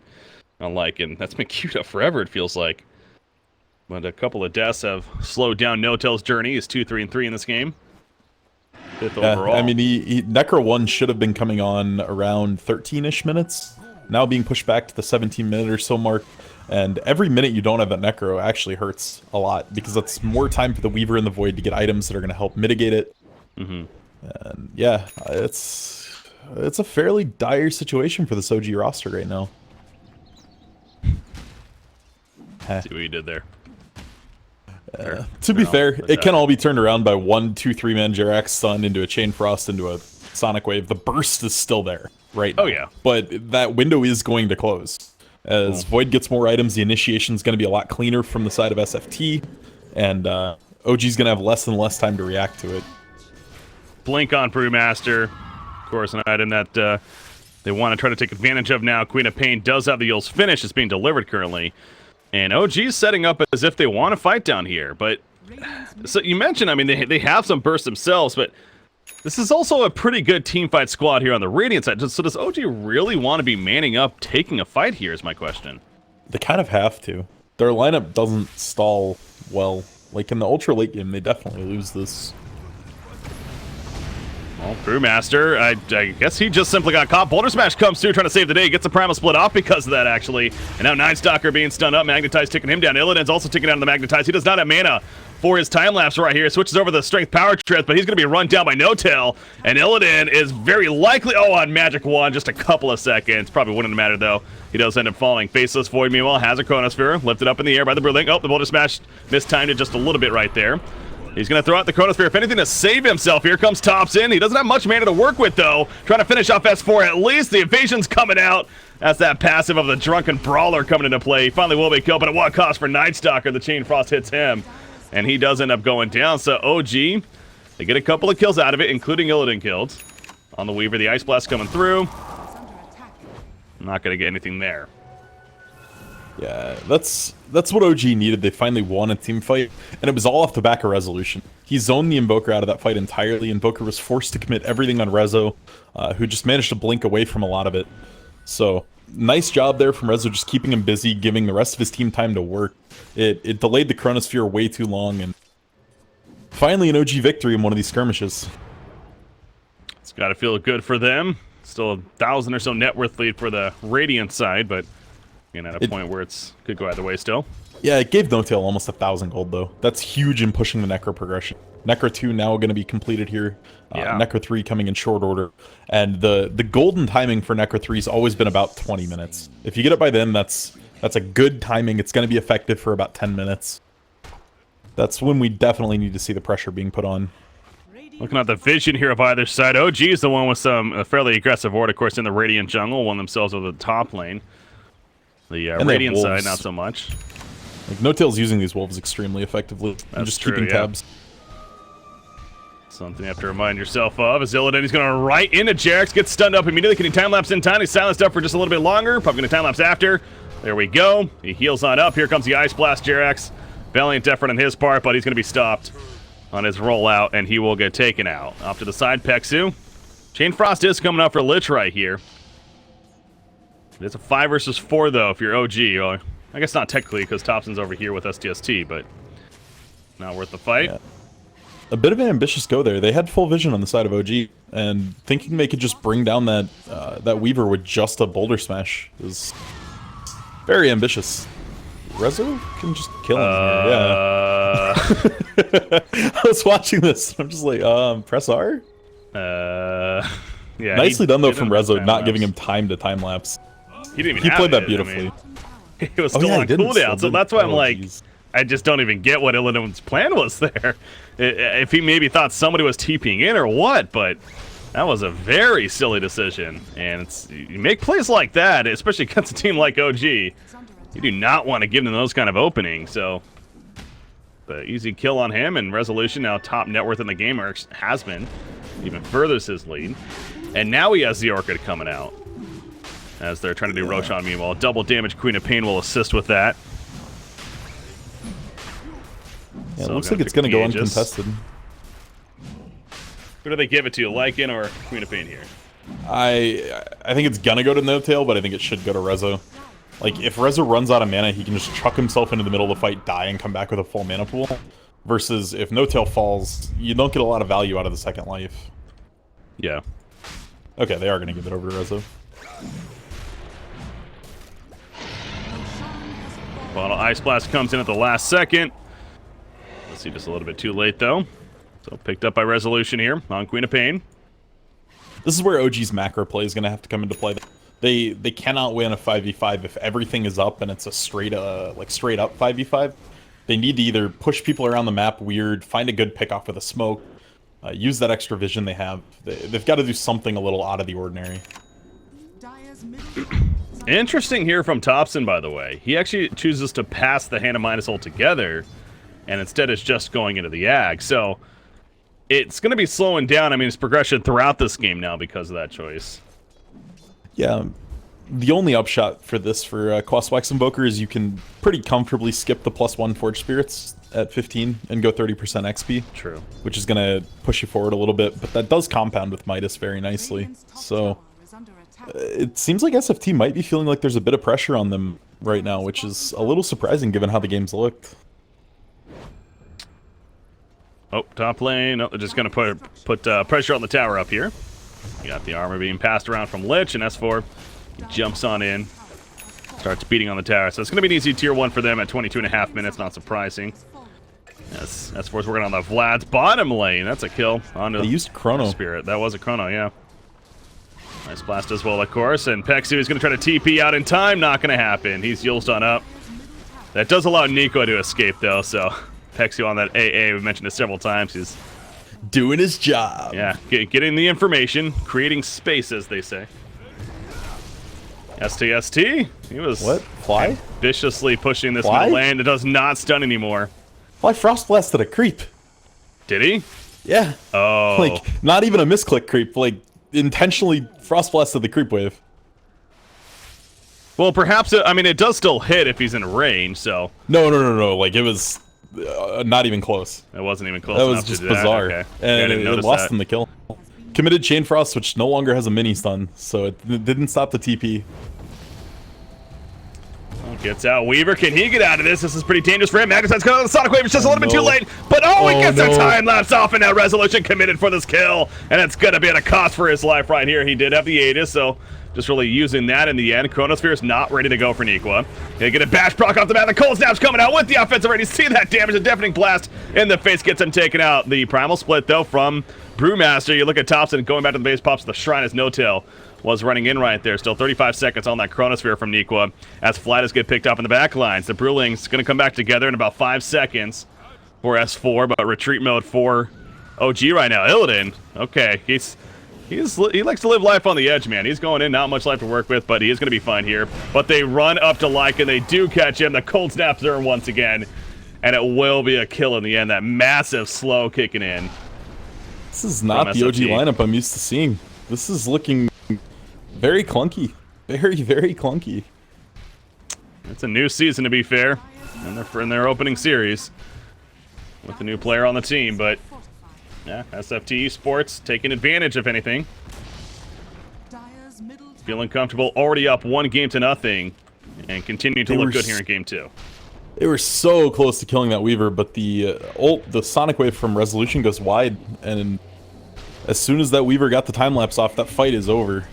Unlike, and that's been queued up forever, it feels like. But a couple of deaths have slowed down No-Tail's journey. He's 2-3-3 in this game. 5th overall. I mean, Necro 1 should have been coming on around 13-ish minutes. Now being pushed back to the 17-minute or so mark. And every minute you don't have that Necro actually hurts a lot, because that's more time for the Weaver and the Void to get items that are going to help mitigate it. Mm-hmm. And yeah, it's a fairly dire situation for this OG roster right now. See what you did there. To be fair, it can all be turned around by 1, 2, 3-man Jerax stun into a Chain Frost into a Sonic Wave. The burst is still there right now. Oh, yeah. But that window is going to close. As Void gets more items, the initiation is going to be a lot cleaner from the side of SFT, and OG's going to have less and less time to react to it. Blink on Brewmaster. Of course, an item that they want to try to take advantage of now. Queen of Pain does have the Eul's finish. It's being delivered currently. And OG's setting up as if they want to fight down here. But, so you mentioned, I mean, they have some bursts themselves, but this is also a pretty good team fight squad here on the Radiant side. So does OG really want to be manning up, taking a fight here is my question. They kind of have to. Their lineup doesn't stall well. Like in the ultra late game, they definitely lose this. Well, Brewmaster, I guess he just simply got caught. Boulder Smash comes through, trying to save the day. Gets the Primal split off because of that, actually. And now Ninestalker being stunned up. Magnetize taking him down. Illidan's also taking down the Magnetize. He does not have mana for his time lapse right here. Switches over the Strength Power Trip, but he's going to be run down by No-Tail. And Illidan is very likely... Oh, on Magic 1, just a couple of seconds. Probably wouldn't matter, though. He does end up falling. Faceless Void, meanwhile, has a Chronosphere. Lifted up in the air by the Brewling. Oh, the Boulder Smash mistimed it just a little bit right there. He's going to throw out the Chronosphere, if anything, to save himself. Here comes Topson. He doesn't have much mana to work with, though. Trying to finish off S4 at least. The evasion's coming out. That's that passive of the Drunken Brawler coming into play. He finally will be killed, but at what cost for Ninestalker? The Chain Frost hits him, and he does end up going down. So OG, they get a couple of kills out of it, including Illidan killed. On the Weaver, the Ice Blast coming through. I'm not going to get anything there. Yeah, that's what OG needed. They finally won a team fight, and it was all off the back of Resolution. He zoned the Invoker out of that fight entirely. Invoker was forced to commit everything on Rezo, who just managed to blink away from a lot of it. So, nice job there from Rezo, just keeping him busy, giving the rest of his team time to work. It delayed the Chronosphere way too long, and finally an OG victory in one of these skirmishes. It's got to feel good for them. Still 1,000 or so net worth lead for the Radiant side, but at a point where it's could go either way still. Yeah, it gave No-Tail almost 1,000 gold, though. That's huge in pushing the Necro progression. Necro 2 now going to be completed here. Necro 3 coming in short order. And the golden timing for Necro 3 has always been about 20 minutes. If you get it by then, that's a good timing. It's going to be effective for about 10 minutes. That's when we definitely need to see the pressure being put on. Looking at the vision here of either side. OG is the one with some fairly aggressive ward, of course, in the Radiant jungle. Won themselves over the top lane. The Radiant side, not so much. Like, No-Tail's using these wolves extremely effectively. And just keeping tabs. Something you have to remind yourself of. As Illidan, he's going to right into Jerax, gets stunned up immediately. Can he time-lapse in time? He's silenced up for just a little bit longer. Probably going to time-lapse after. There we go. He heals on up. Here comes the Ice Blast, Jerax. Valiant effort on his part, but he's going to be stopped on his rollout, and he will get taken out. Off to the side, Peksu. Chain Frost is coming up for Lich right here. It's a 5 versus 4, though, if you're OG. Or, I guess not technically, because Topson's over here with STST, but not worth the fight. Yeah. A bit of an ambitious go there. They had full vision on the side of OG, and thinking they could just bring down that that Weaver with just a Boulder Smash is very ambitious. Rezo can just kill him here, yeah. I was watching this, I'm just like, press R? Yeah. Nicely done, though, from Rezo, not giving him time to time-lapse. He didn't even He have played that it, beautifully. I mean, it was still on cooldown, so that's why I'm like, geez. I just don't even get what Illidan's plan was there. If he maybe thought somebody was TPing in or what, but that was a very silly decision. And you make plays like that, especially against a team like OG, you do not want to give them those kind of openings. So the easy kill on him, and Resolution, now top net worth in the game, or has been, even furthers his lead. And now he has the Orchid coming out, as they're trying to do Roshan. Meanwhile, double damage Queen of Pain will assist with that. Yeah, it looks like it's going to go uncontested. Who do they give it to, Lycan or Queen of Pain here? I think it's going to go to No-Tail, but I think it should go to Rezo. Like, if Rezo runs out of mana, he can just chuck himself into the middle of the fight, die, and come back with a full mana pool. Versus, if No-Tail falls, you don't get a lot of value out of the second life. Yeah. Okay, they are going to give it over to Rezo. Bottle Ice Blast comes in at the last second. Let's see, just a little bit too late, though. So, picked up by Resolution here on Queen of Pain. This is where OG's macro play is going to have to come into play. They cannot win a 5v5 if everything is up and it's a straight up 5v5. They need to either push people around the map weird, find a good pick off with a smoke, use that extra vision they have. They've got to do something a little out of the ordinary. Interesting here from Thompson, by the way. He actually chooses to pass the Hannah Minus altogether, and instead is just going into the Ag. So it's going to be slowing down. I mean, it's progression throughout this game now because of that choice. Yeah, the only upshot for this for Qualifier Invoker is you can pretty comfortably skip the +1 Forge Spirits at 15 and go 30% XP. True. Which is going to push you forward a little bit, but that does compound with Midas very nicely. So it seems like SFT might be feeling like there's a bit of pressure on them right now, which is a little surprising given how the game's looked. Oh, top lane. Oh, they're just going to put pressure on the tower up here. You got the armor being passed around from Lich, and S4 jumps on in, starts beating on the tower. So it's going to be an easy tier 1 for them at 22.5 minutes, not surprising. Yes, S4's working on the Vlad's bottom lane. That's a kill. Onto they used Chrono. Spirit. That was a Chrono, yeah. Nice blast as well, of course. And Pexu is going to try to TP out in time. Not going to happen. He's Yulsed on up. That does allow Nico to escape, though, so Pexu on that AA, we've mentioned it several times, he's doing his job. Yeah, getting the information, creating space, as they say. STST, he was what? Fly? Viciously pushing this middle lane. It does not stun anymore. Fly Frost blasted a creep. Did he? Yeah. Oh. Like, not even a misclick creep, like, intentionally Frost blasted the creep wave. Well, perhaps, I mean, it does still hit if he's in range, so. No, like, it was not even close. It wasn't even close. That was just bizarre. Okay. And yeah, it lost him the kill. Committed Chain Frost, which no longer has a mini stun, so it didn't stop the TP. Oh, gets out. Weaver, can he get out of this? This is pretty dangerous for him. Magnus has got the Sonic Wave. It's just a little bit too late. But he gets a time lapse off, and now Resolution committed for this kill. And it's going to be at a cost for his life right here. He did have the Aegis, so just really using that in the end. Chronosphere is not ready to go for Niqua. They get a bash proc off the bat. The cold snap's coming out with the offensive ready. See that damage. A deafening blast in the face gets him taken out. The primal split, though, from Brewmaster. You look at Thompson going back to the base, pops the Shrine as No-Tail was running in right there. Still 35 seconds on that Chronosphere from Niqua as Flatus get picked up in the back lines. The Brewling's going to come back together in about 5 seconds for S4, but retreat mode for OG right now. Illidan, okay, he likes to live life on the edge, man. He's going in, not much life to work with, but he is going to be fine here. But they run up to Lycan, they do catch him. The cold snap Zern once again, and it will be a kill in the end. That massive slow kicking in. This is not the OG lineup I'm used to seeing. This is looking very clunky. Very, very clunky. It's a new season, to be fair. And they're in their opening series with a new player on the team, but yeah, SFTe-sports taking advantage, if anything. Feeling comfortable, already up 1-0, and continuing to look good here in game 2. They were so close to killing that Weaver, but the Sonic Wave from Resolution goes wide, and as soon as that Weaver got the time-lapse off, that fight is over.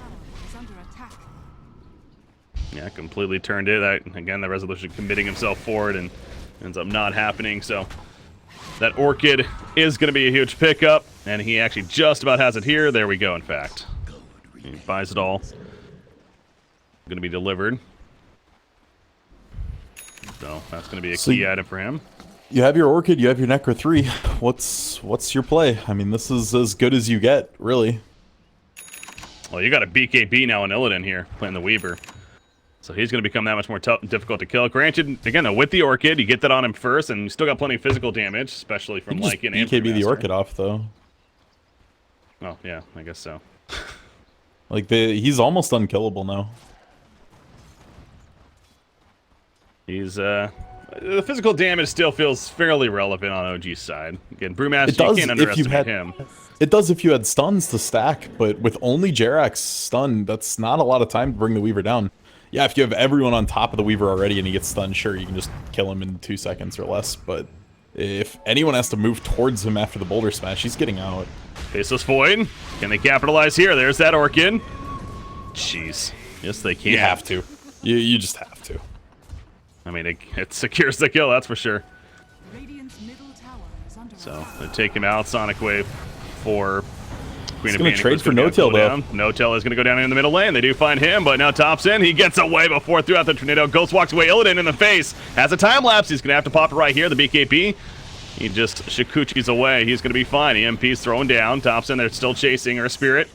Yeah, completely turned it. Again, the Resolution committing himself forward and ends up not happening, so that Orchid is going to be a huge pickup, and he actually just about has it here. There we go, in fact. He buys it all. Going to be delivered. So that's going to be a key item for him. You have your Orchid, you have your Necro 3. What's your play? I mean, this is as good as you get, really. Well, you got a BKB now in Illidan here, playing the Weaver. So he's going to become that much more difficult to kill. Granted, again, with the Orchid, you get that on him first, and you still got plenty of physical damage, especially from Lycan and BKB the Orchid off, though. Oh, yeah, I guess so. Like, he's almost unkillable now. He's, the physical damage still feels fairly relevant on OG's side. Again, Brewmaster, you can't underestimate him. It does if you had stuns to stack, but with only Jerax stun, that's not a lot of time to bring the Weaver down. Yeah, if you have everyone on top of the Weaver already and he gets stunned, sure, you can just kill him in 2 seconds or less, but if anyone has to move towards him after the Boulder Smash, he's getting out. Faceless Void. Can they capitalize here? There's that Orchid. Jeez. Yes, they can. You have to. You just have to. I mean, it secures the kill, that's for sure. So, they take him out. Sonic Wave for Queen going to trade for No-Tail, though. No-Tail is going to go down in the middle lane. They do find him, but now Thompson, he gets away before throughout the tornado. Ghost walks away, Illidan in the face. Has a time lapse. He's going to have to pop it right here. The BKB, he just Shikuchi's away. He's going to be fine. EMP's thrown down. Thompson, they're still chasing her Spirit.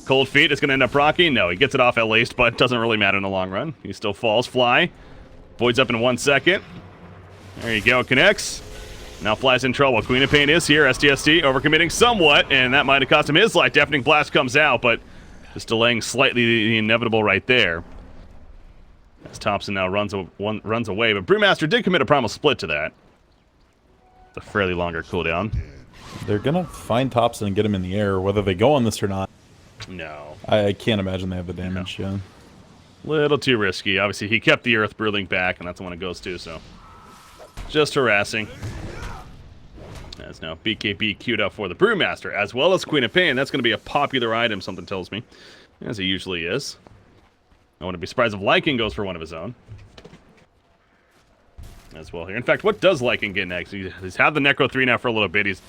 Cold Feet is going to end up rocking. No, he gets it off at least, but it doesn't really matter in the long run. He still falls. Fly. Voids up in 1 second. There you go. Connects. Now Fly's in trouble. Queen of Pain is here. STST overcommitting somewhat, and that might have cost him his life. Deafening Blast comes out, but just delaying slightly the inevitable right there. As Thompson now runs away, but Brewmaster did commit a Primal Split to that. It's a fairly longer cooldown. They're going to find Thompson and get him in the air, whether they go on this or not. No. I can't imagine they have the damage, yeah. Little too risky. Obviously, he kept the Earth Brewling back, and that's the one it goes to, so just harassing. As now BKB queued up for the Brewmaster, as well as Queen of Pain. That's going to be a popular item, something tells me, as it usually is. I wouldn't be surprised if Lycan goes for one of his own. As well here. In fact, what does Lycan get next? He's had the Necro 3 now for a little bit. He's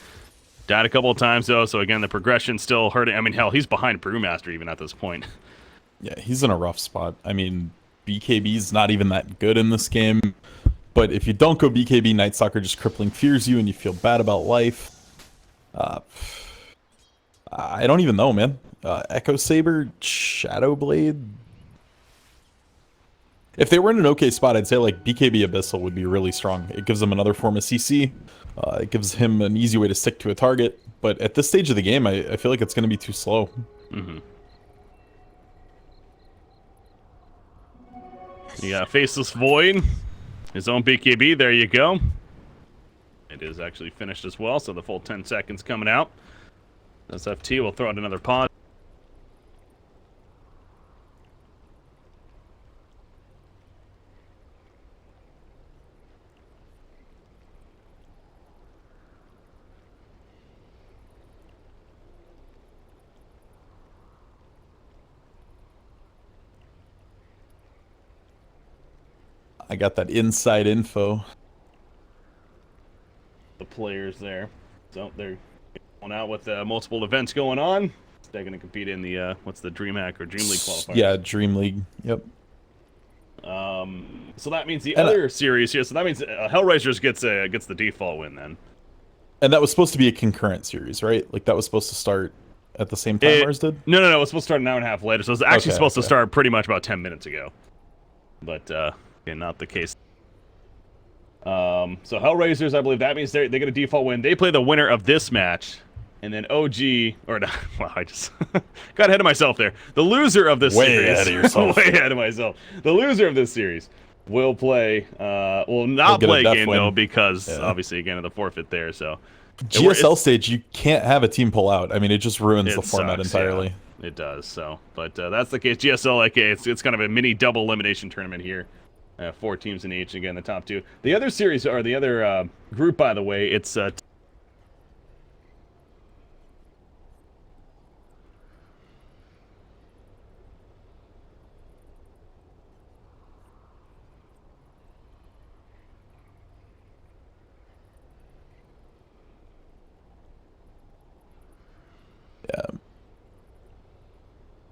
died a couple of times, though, so again, the progression's still hurting. I mean, hell, he's behind Brewmaster even at this point. Yeah, he's in a rough spot. I mean, BKB's not even that good in this game. But if you don't go BKB, Night Stalker just crippling fears you and you feel bad about life. I don't even know, man. Echo Saber, Shadow Blade. If they were in an okay spot, I'd say like BKB Abyssal would be really strong. It gives them another form of CC. It gives him an easy way to stick to a target. But at this stage of the game, I feel like it's going to be too slow. Mm-hmm. You got Faceless Void. His own BKB, there you go. It is actually finished as well, so the full 10 seconds coming out. SFT will throw out another pod. I got that inside info. The players there. So they're going out with multiple events going on. They're going to compete in the, what's the DreamHack or Dream League qualifier? Yeah, Dream League. Yep. So that means the other series here. So that means Hellraisers gets the default win then. And that was supposed to be a concurrent series, right? Like that was supposed to start at the same time ours did? No. It was supposed to start an hour and a half later. So it was actually supposed to start pretty much about 10 minutes ago. But, not the case. So Hellraisers, I believe that means they get a default win. They play the winner of this match, and then OG, or no, well, I just got ahead of myself there. The loser of this series, way ahead of yourself. Way ahead of myself. The loser of this series will play, will not play a game though, because obviously again of the forfeit there. So GSL stage, you can't have a team pull out. I mean, it just ruins the format entirely. Yeah, it does. So, but that's the case. GSL, like it's kind of a mini double elimination tournament here. 4 teams in each. Again, the top 2. The other series, or the other group, by the way, it's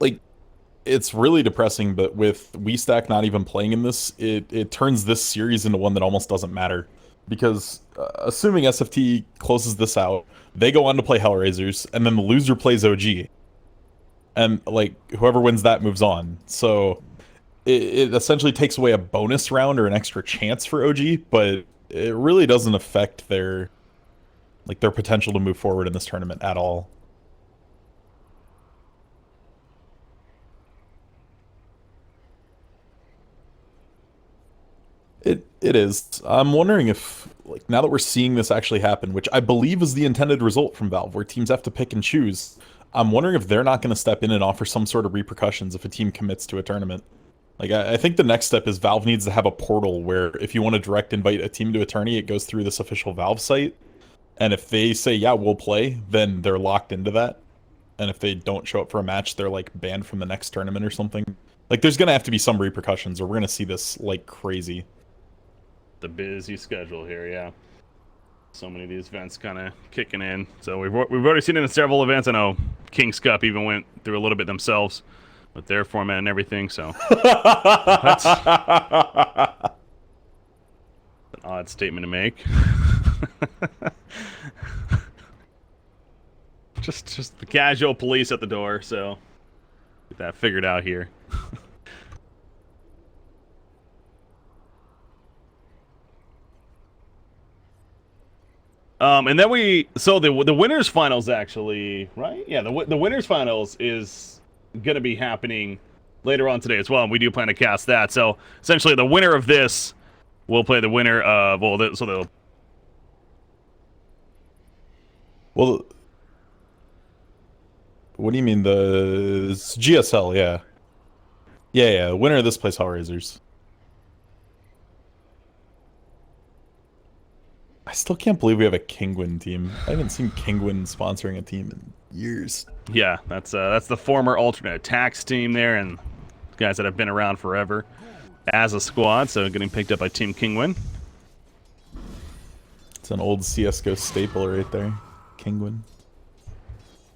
like it's really depressing, but with WeStack not even playing in this, it turns this series into one that almost doesn't matter. Because assuming SFT closes this out, they go on to play Hellraisers, and then the loser plays OG. And, like, whoever wins that moves on. So, it essentially takes away a bonus round or an extra chance for OG, but it really doesn't affect their potential to move forward in this tournament at all. It is. I'm wondering if, like, now that we're seeing this actually happen, which I believe is the intended result from Valve, where teams have to pick and choose, I'm wondering if they're not going to step in and offer some sort of repercussions if a team commits to a tournament. Like, I think the next step is Valve needs to have a portal where if you want to direct invite a team to a tourney, it goes through this official Valve site. And if they say, yeah, we'll play, then they're locked into that. And if they don't show up for a match, they're, like, banned from the next tournament or something. Like, there's going to have to be some repercussions, or we're going to see this like crazy. The busy schedule here, yeah. So many of these events kind of kicking in. So we've already seen it in several events. I know King's Cup even went through a little bit themselves with their format and everything. So that's an odd statement to make. just the casual police at the door. So get that figured out here. And then the winners finals actually, right? Yeah, the winners finals is going to be happening later on today as well, and we do plan to cast that. So essentially, the winner of this will play the winner of Well, what do you mean it's GSL? Yeah, yeah. The winner of this plays Hellraisers. I still can't believe we have a Kingwin team. I haven't seen Kingwin sponsoring a team in years. Yeah, that's the former alternate attacks team there, and guys that have been around forever as a squad. So getting picked up by Team Kingwin. It's an old CS:GO staple right there, Kingwin.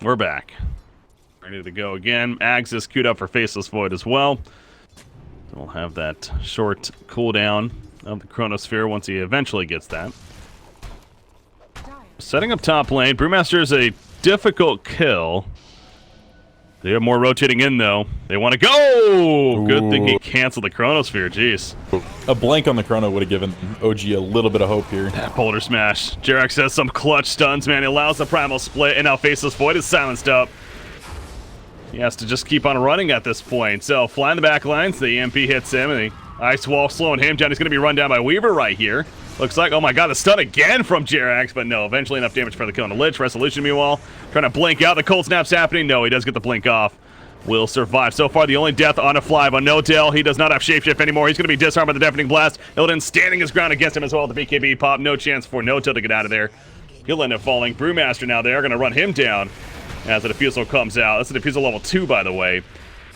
We're back, ready to go again. Ags is queued up for Faceless Void as well. So we'll have that short cooldown of the Chronosphere once he eventually gets that. Setting up top lane. Brewmaster is a difficult kill. They have more rotating in, though. They want to go! Ooh. Good thing he canceled the Chronosphere. Jeez. A blank on the Chrono would have given OG a little bit of hope here. Boulder Smash. Jerax has some clutch stuns, man. He allows the Primal Split, and now Faceless Void is silenced up. He has to just keep on running at this point. So, fly in the back lines. The EMP hits him, and the Ice Wall slowing him down. He's going to be run down by Weaver right here. Looks like, oh my god, the stun again from Jerax, but no, eventually enough damage for the kill on the Lich. Resolution, meanwhile, trying to blink out. The cold snap's happening. No, he does get the blink off. Will survive. So far, the only death on a fly by No-Tail. He does not have Shapeshift anymore. He's going to be disarmed by the Deafening Blast. Illidan standing his ground against him as well. The BKB pop. No chance for No-Tail to get out of there. He'll end up falling. Brewmaster now, they are going to run him down as the Diffusal comes out. That's a Diffusal level 2, by the way.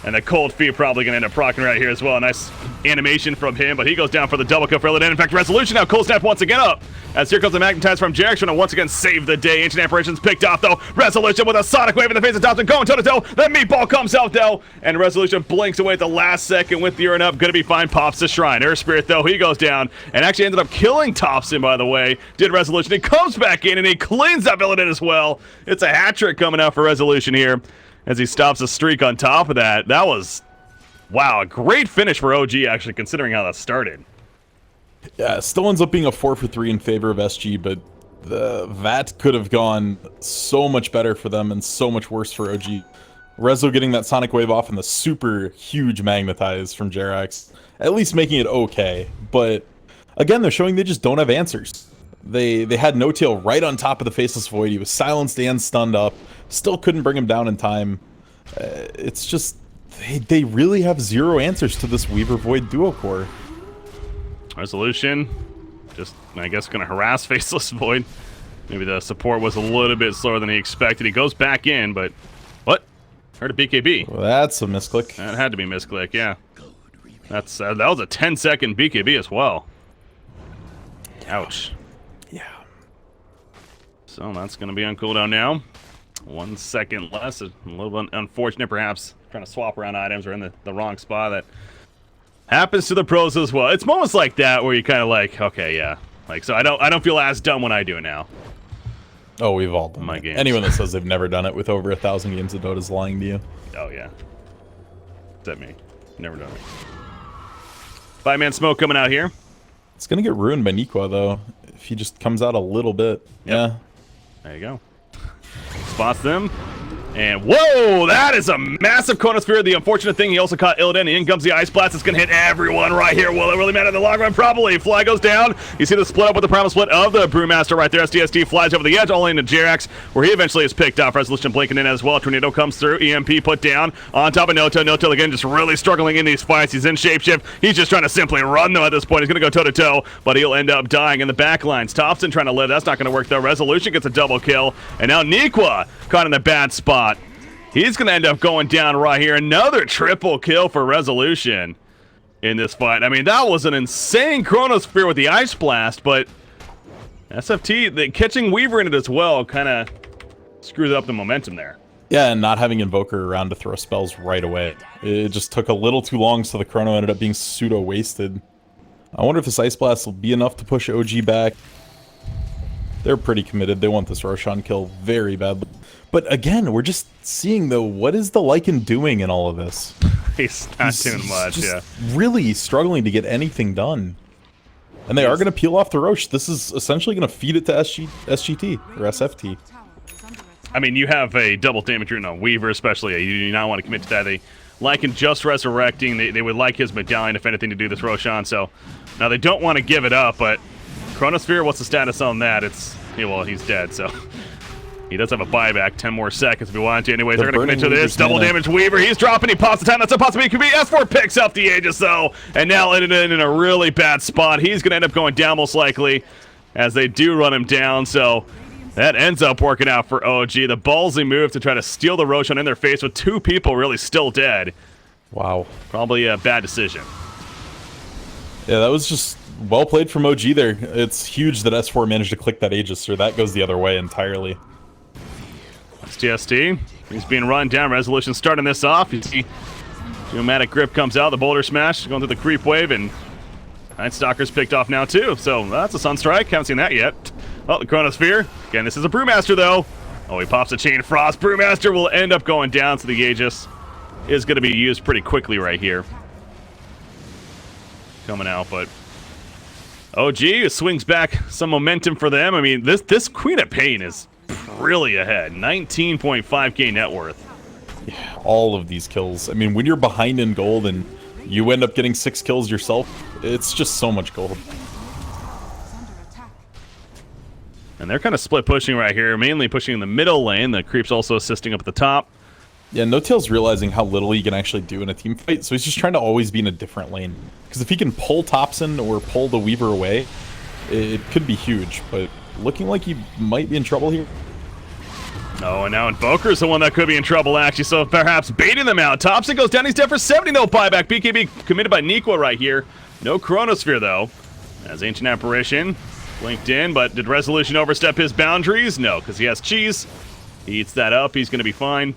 And the Cold Feet probably going to end up proccing right here as well. A nice animation from him, but he goes down for the double kill for Illidan. In fact, Resolution now. Cold Snap once again up. As here comes the Magnetize from Jerax, trying to once again save the day. Ancient Apparitions picked off, though. Resolution with a Sonic Wave in the face of Thompson, going toe-to-toe. That Meatball comes out, though. And Resolution blinks away at the last second with the urn up. Going to be fine. Pops the Shrine. Earth Spirit, though, he goes down. And actually ended up killing Thompson, by the way. Did Resolution. He comes back in, and he cleans up Illidan as well. It's a hat trick coming out for Resolution here as he stops a streak on top of that. That was... wow, a great finish for OG, actually, considering how that started. Yeah, still ends up being a 4 for 3 in favor of SG, but that could have gone so much better for them and so much worse for OG. Rezo getting that Sonic Wave off and the super huge Magnetize from Jerax, at least making it okay. But again, they're showing they just don't have answers. They had No-Tail right on top of the Faceless Void. He was silenced and stunned up. Still couldn't bring him down in time. It's just... They really have zero answers to this Weaver Void duo core. Resolution, just, I guess, going to harass Faceless Void. Maybe the support was a little bit slower than he expected. He goes back in, but... what? Heard a BKB. Well, that's a misclick. That had to be misclick, yeah. That was a 10-second BKB as well. Ouch. Yeah. So that's going to be on cooldown now. 1 second less. A little bit unfortunate, perhaps, trying to swap around items or in the wrong spot. That happens to the pros as well. It's moments like that where you kind of like, okay, yeah. Like, so I don't feel as dumb when I do it now. Oh, we've all done my it. games. Anyone that says they've never done it with over 1,000 games of Dota is lying to you. Oh, yeah. Is that me? Never done it. 5-man smoke coming out here. It's going to get ruined by Nikwa, though, if he just comes out a little bit. Yep. Yeah. There you go. Spots them. And whoa, that is a massive Chronosphere. The unfortunate thing, he also caught Illidan. In comes the Ice Blast. It's going to hit everyone right here. Will it really matter in the long run? Probably. Fly goes down. You see the split up with the Primal Split of the Brewmaster right there. SDST flies over the edge, all into Jerax, where he eventually is picked off. Resolution blinking in as well. Tornado comes through. EMP put down on top of No-Tail. No-Tail again just really struggling in these fights. He's in Shapeshift. He's just trying to simply run, though, at this point. He's going to go toe-to-toe, but he'll end up dying in the back lines. Thompson trying to live. That's not going to work, though. Resolution gets a double kill. And now Nikwa caught in a bad spot. He's going to end up going down right here. Another triple kill for Resolution in this fight. I mean, that was an insane Chronosphere with the Ice Blast, but Catching Weaver in it as well kind of screws up the momentum there. Yeah, and not having Invoker around to throw spells right away. It just took a little too long, so the chrono ended up being pseudo-wasted. I wonder if this Ice Blast will be enough to push OG back. They're pretty committed. They want this Roshan kill very badly. But again, we're just seeing, though, what is the Lycan doing in all of this? He's not doing much, just yeah. Really struggling to get anything done. And they are going to peel off the Roche. This is essentially going to feed it to SGT, or SFT. I mean, you have a double damage rune on Weaver, especially. You do not want to commit to that. They Lycan just resurrecting. They would like his medallion, if anything, to do this Roshan. So now they don't want to give it up, but Chronosphere, what's the status on that? Well, he's dead, so he does have a buyback, 10 more seconds if he wanted to. Anyways, they're going to commit to this. Double damage Weaver. He's dropping. He pops the time. That's a possibility. It could be S4 picks up the Aegis, though, and now ended in a really bad spot. He's going to end up going down most likely as they do run him down, so that ends up working out for OG. The ballsy move to try to steal the Roshan in their face with 2 people really still dead. Wow. Probably a bad decision. Yeah, that was just well played from OG there. It's huge that S4 managed to click that Aegis, or that goes the other way entirely. STST, he's being run down. Resolution starting this off. You see Geomatic Grip comes out, the Boulder Smash going through the creep wave, and Night Stalker's picked off now too. So that's a Sunstrike. Haven't seen that yet. Oh, the Chronosphere. Again, this is a Brewmaster though. Oh, he pops a Chain Frost. Brewmaster will end up going down, so the Aegis is going to be used pretty quickly right here. Coming out, but OG swings back some momentum for them. I mean, this Queen of Pain is really ahead. 19.5k net worth. Yeah, all of these kills. I mean, when you're behind in gold and you end up getting 6 kills yourself, it's just so much gold. And they're kind of split pushing right here, mainly pushing in the middle lane. The creep's also assisting up at the top. Yeah, No-Tail's realizing how little he can actually do in a team fight, so he's just trying to always be in a different lane. Because if he can pull Topson or pull the Weaver away, it could be huge, but looking like he might be in trouble here. Oh, and now Invoker's the one that could be in trouble, actually, so perhaps baiting them out. Topson goes down, he's dead for 70, no buyback. BKB committed by Nikwa right here. No Chronosphere, though, as Ancient Apparition linked in, but did Resolution overstep his boundaries? No, because he has cheese. He eats that up, he's going to be fine.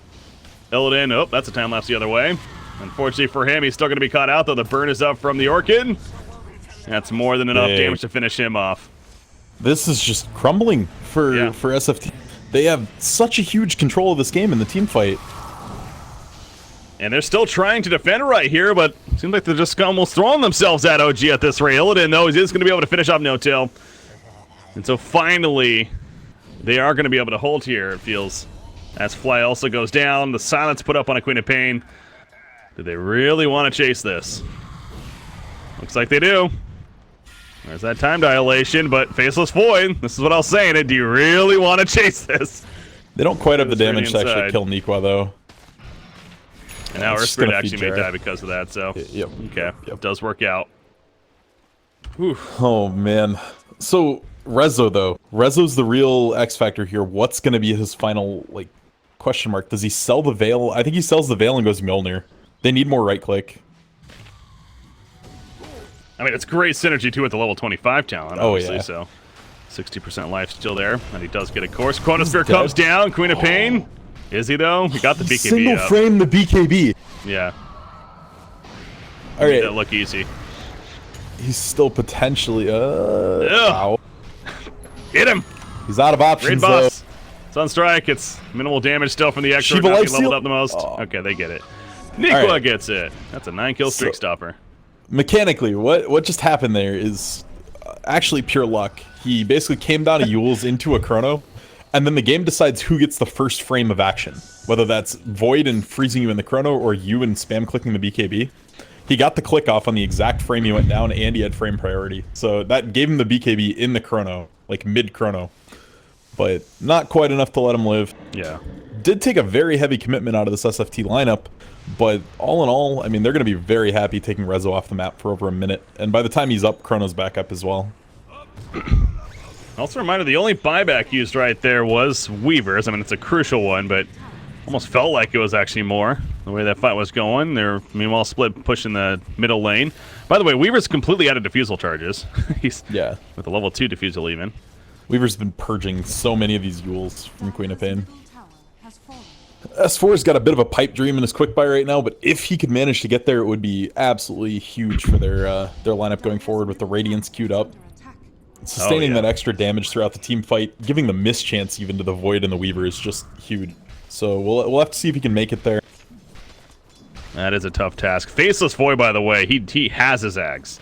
Illidan, oh, that's a time lapse the other way. Unfortunately for him, he's still going to be caught out, though. The burn is up from the Orchid. That's more than enough damage to finish him off. This is just crumbling for SFT. They have such a huge control of this game in the team fight. And they're still trying to defend right here, but it seems like they're just almost throwing themselves at OG at this rate. Illidan, though, is going to be able to finish off No-Tail. And so finally, they are going to be able to hold here, it feels. As Fly also goes down, the silence put up on a Queen of Pain. Do they really want to chase this? Looks like they do. There's that time dilation, but Faceless Void, this is what I was saying. Do you really want to chase this? They don't quite have the damage to actually kill Nikwa, though. And now Earth Spirit actually may die because of that, so. Yep. Okay, it does work out. Whew. Oh, man. So, Rezo, though. Rezo's the real X factor here. What's going to be his final, like, question mark? Does he sell the Veil? I think he sells the Veil and goes Mjolnir. They need more right-click. I mean, it's great synergy, too, with the level 25 talent, obviously, yeah. so 60% life still there, and he does get a course. Chronosphere comes down, Queen of Pain. Is he, though? He got the BKB Single frame the BKB. Yeah. All right. That look easy. He's still potentially, wow. Hit him! He's out of options, Great boss. Sunstrike, it's minimal damage still from the extra. Shiva Not life being leveled steal? up the most. Oh. Okay, they get it. Nikwa right. gets it. That's a 9-kill streak stopper. Mechanically, what just happened there is actually pure luck. He basically came down a Yule's into a Chrono, and then the game decides who gets the first frame of action. Whether that's Void and freezing you in the Chrono, or you and spam clicking the BKB. He got the click off on the exact frame he went down, and he had frame priority. So that gave him the BKB in the Chrono, like mid-Chrono. But not quite enough to let him live. Yeah. Did take a very heavy commitment out of this SFT lineup, but all in all, I mean, they're going to be very happy taking Rezo off the map for over a minute. And by the time he's up, Chrono's back up as well. Also a reminder, the only buyback used right there was Weaver's. I mean, it's a crucial one, but almost felt like it was actually more the way that fight was going. They're meanwhile split pushing the middle lane. By the way, Weaver's completely out of defusal charges. He's with a level 2 defusal even. Weaver's been purging so many of these Yules from Queen of Pain. S4's got a bit of a pipe dream in his quick buy right now, but if he could manage to get there, it would be absolutely huge for their lineup going forward with the Radiance queued up. Sustaining that extra damage throughout the team fight, giving the mischance even to the Void and the Weaver is just huge. So we'll have to see if he can make it there. That is a tough task. Faceless Void, by the way, he has his Ags.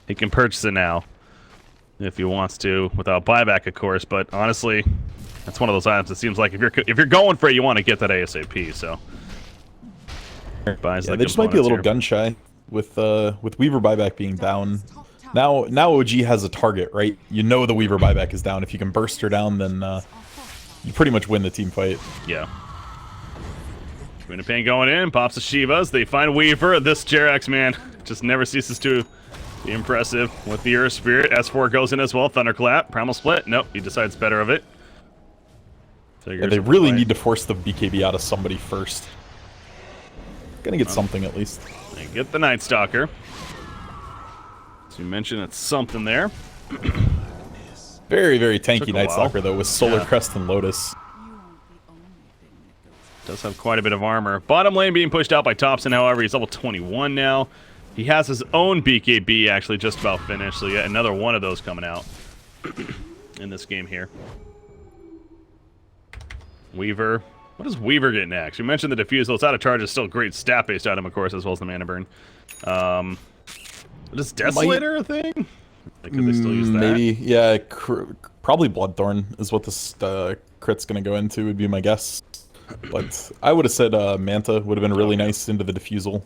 He can purchase it now if he wants to, without buyback, of course. But honestly, that's one of those items. It seems like if you're going for it, you want to get that ASAP. So yeah, they just might be a little gun shy with Weaver buyback being down. Now OG has a target, right? You know the Weaver buyback is down. If you can burst her down, then you pretty much win the team fight. Yeah. Queen of Pain going in, pops the Shivas. They find Weaver. This Jerax, man, just never ceases to be impressive with the Earth Spirit. S4 goes in as well. Thunderclap. Primal Split. Nope, he decides better of it. Yeah, they really need to force the BKB out of somebody first. Gonna get something at least. They get the Night Stalker. So you mentioned it's something there. Very, very tanky Night Stalker, though, with Solar Crest and Lotus. Does have quite a bit of armor. Bottom lane being pushed out by Thompson, however, he's level 21 now. He has his own BKB actually just about finished, so yet another one of those coming out in this game here. Weaver. What does Weaver get next? You mentioned the Diffusal. It's out of charge. It's still a great stat-based item, of course, as well as the Mana Burn. Is Desolator a thing? Like, could they still use that? Maybe, yeah. Probably Bloodthorn is what this crit's going to go into, would be my guess. But I would have said Manta would have been really nice into the Diffusal.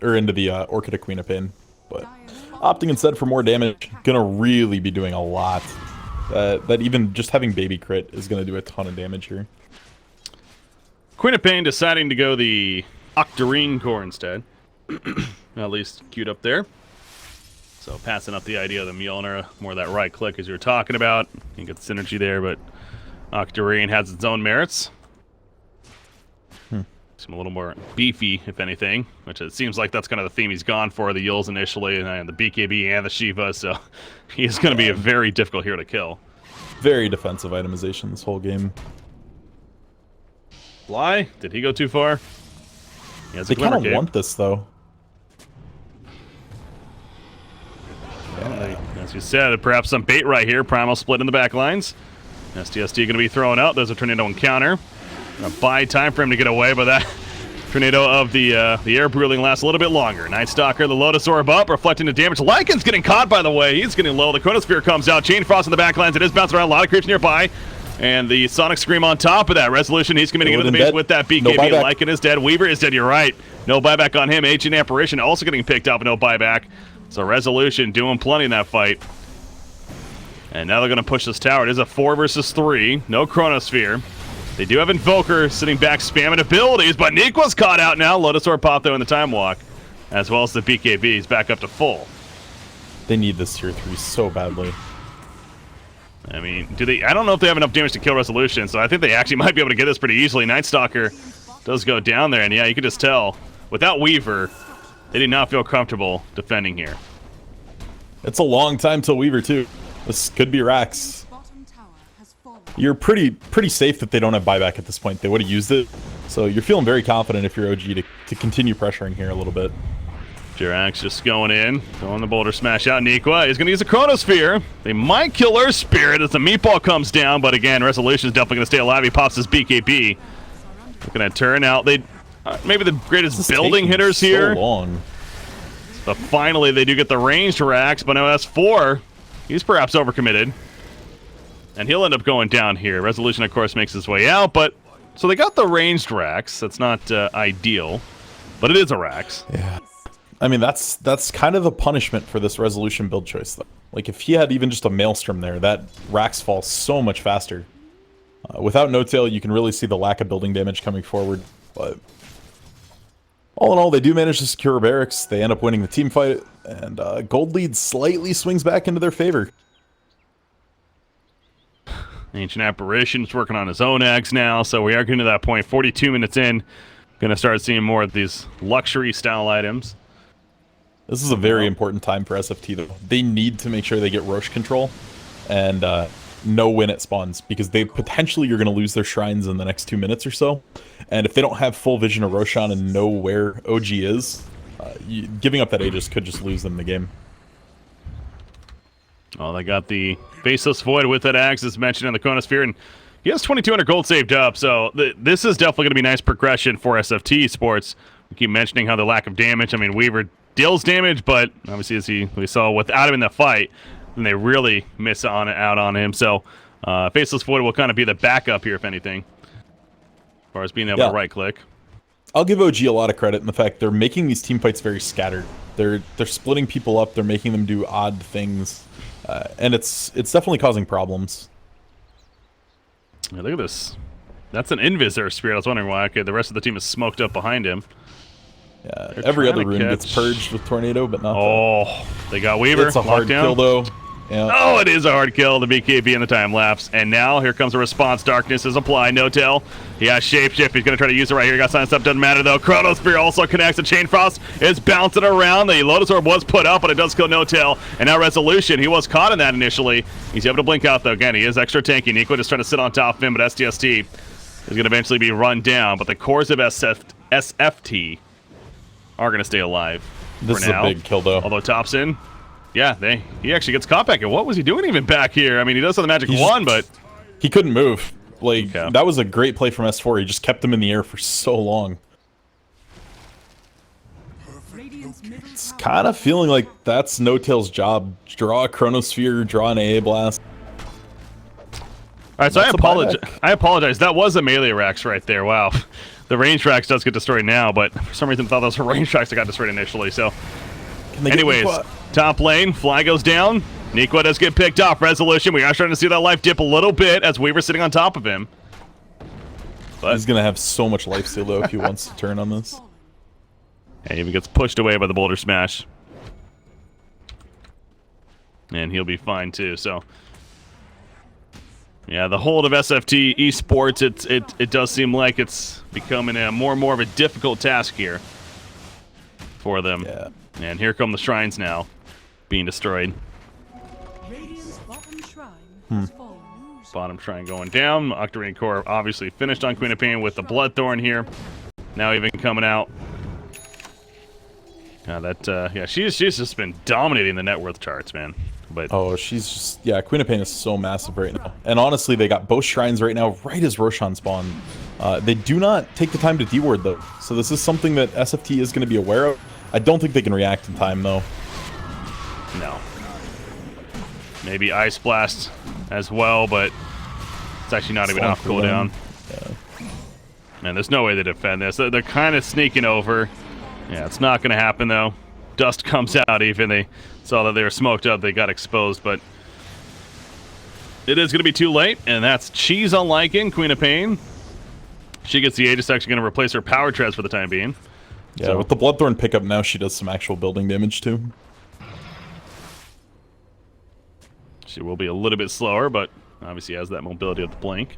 Or into the Orchid of Queen of Pain. But opting instead for more damage, gonna really be doing a lot. That even just having Baby Crit is gonna do a ton of damage here. Queen of Pain deciding to go the Octarine core instead. At least queued up there. So passing up the idea of the Mjolnir, more of that right click as you were talking about. You get the synergy there, but Octarine has its own merits. Some a little more beefy, if anything, which it seems like that's kind of the theme he's gone for, the Yules initially, and the BKB and the Shiva, so he's going to be a very difficult hero to kill. Very defensive itemization this whole game. Fly? Did he go too far? They kind of want this, though. Yeah. As you said, perhaps some bait right here. Primal Split in the back lines. STST going to be thrown out. There's a Tornado encounter. Gonna buy time for him to get away, but that Tornado of the Air Bruling lasts a little bit longer. Night Stalker, the Lotus Orb up, reflecting the damage. Lycan's getting caught, by the way. He's getting low. The Chronosphere comes out. Chain Frost in the backlines. It is bouncing around. A lot of creeps nearby. And the Sonic Scream on top of that. Resolution, he's committing into the base with that BKB. No, Lycan is dead. Weaver is dead, you're right. No buyback on him. Ancient Apparition also getting picked up, no buyback. So Resolution doing plenty in that fight. And now they're going to push this tower. It is a 4 versus 3. No Chronosphere. They do have Invoker sitting back spamming abilities, but Neekwa's caught out now. Lotus Orb popped though in the Time Walk, as well as the BKB. He's back up to full. They need this tier 3 so badly. I mean, I don't know if they have enough damage to kill Resolution, so I think they actually might be able to get this pretty easily. Night Stalker does go down there, and yeah, you can just tell. Without Weaver, they did not feel comfortable defending here. It's a long time till Weaver, too. This could be Rax. You're pretty safe that they don't have buyback at this point. They would have used it. So you're feeling very confident if you're OG to continue pressuring here a little bit. Jirax just going in, throwing the Boulder Smash out. Nikwa is going to use a Chronosphere. They might kill Earth Spirit as the Meatball comes down, but again, Resolution is definitely going to stay alive. He pops his BKB. Looking at turn out. They maybe the greatest building hitters here. So long. But finally, they do get the ranged Rax, but now S4, he's perhaps overcommitted. And he'll end up going down here. Resolution, of course, makes his way out, but... So they got the ranged Rax. That's not ideal, but it is a Rax. Yeah. I mean, that's kind of the punishment for this Resolution build choice, though. Like, if he had even just a Maelstrom there, that Rax falls so much faster. Without No-Tail, you can really see the lack of building damage coming forward, but... All in all, they do manage to secure barracks. They end up winning the team fight, and gold lead slightly swings back into their favor. Ancient Apparition's working on his own Ags now, so we are getting to that point. 42 minutes in, going to start seeing more of these luxury-style items. This is a very important time for SFT, though. They need to make sure they get Roche control, and know when it spawns, because they potentially are going to lose their shrines in the next 2 minutes or so. And if they don't have full vision of Roshan and know where OG is, giving up that Aegis could just lose them the game. Oh, they got the Faceless Void with that axe, as mentioned in the Chronosphere, and he has 2,200 gold saved up, so this is definitely going to be nice progression for SFTe-sports. We keep mentioning how the lack of damage. I mean, Weaver deals damage, but obviously, as we saw without him in the fight, then they really miss out on him. So Faceless Void will kind of be the backup here, if anything, as far as being able to right-click. I'll give OG a lot of credit in the fact they're making these team fights very scattered. They're splitting people up. They're making them do odd things, and it's definitely causing problems. Yeah, look at this. That's an Invisor Spirit. I was wondering why. Okay, the rest of the team is smoked up behind him. Yeah, every other room gets purged with Tornado, but not. Oh, they got Weaver. It's a hard kill, though. Yeah. Oh, it is a hard kill. The BKB in the time lapse. And now here comes a response. Darkness is applied. No tail. He has Shapeshift. He's going to try to use it right here. He got Silence Up. Doesn't matter, though. Chronosphere also connects. The Chain Frost is bouncing around. The Lotus Orb was put up, but it does kill No Tail. And now Resolution. He was caught in that initially. He's able to blink out, though. Again, he is extra tanky. Nico just trying to sit on top of him, but STST is going to eventually be run down. But the cores of SFT are going to stay alive This is a big kill, though. Although Top's in. Yeah, he actually gets caught back. And what was he doing even back here? I mean, he does have the magic wand, but he couldn't move. Like, that was a great play from S4. He just kept him in the air for so long. It's kind of feeling like that's No Tail's job. Draw a Chronosphere, draw an AA Blast. All right, so I apologize. That was a melee Rax right there. Wow. The range Rax does get destroyed now, but for some reason I thought those were range Rax that got destroyed initially. So, anyways, top lane, fly goes down. Nico does get picked off. Resolution, we are starting to see that life dip a little bit as Weaver's sitting on top of him. But he's going to have so much lifesteal, though, if he wants to turn on this. And he even gets pushed away by the Boulder Smash. And he'll be fine, too, so... Yeah, the hold of SFTe-sports, it does seem like it's becoming a more and more of a difficult task here for them. Yeah. And here come the shrines now, being destroyed. Bottom shrine going down. Octarine Core obviously finished on Queen of Pain with the Bloodthorn here. Now even coming out. Yeah, she's just been dominating the net worth charts, man. But she's just, yeah, Queen of Pain is so massive right now. And honestly, they got both shrines right now, right as Roshan spawned. They do not take the time to D-ward, though. So this is something that SFT is going to be aware of. I don't think they can react in time, though. No. Maybe Ice Blast as well, but it's actually not even off cooldown. Yeah. Man, there's no way they defend this. They're kind of sneaking over. Yeah, it's not going to happen, though. Dust comes out even. They saw that they were smoked up. They got exposed, but it is going to be too late, and that's Cheese on Lycan, Queen of Pain. She gets the Aegis, actually going to replace her Power Treads for the time being. Yeah, so, with the Bloodthorn pickup now, she does some actual building damage, too. She will be a little bit slower, but obviously has that mobility of the blink.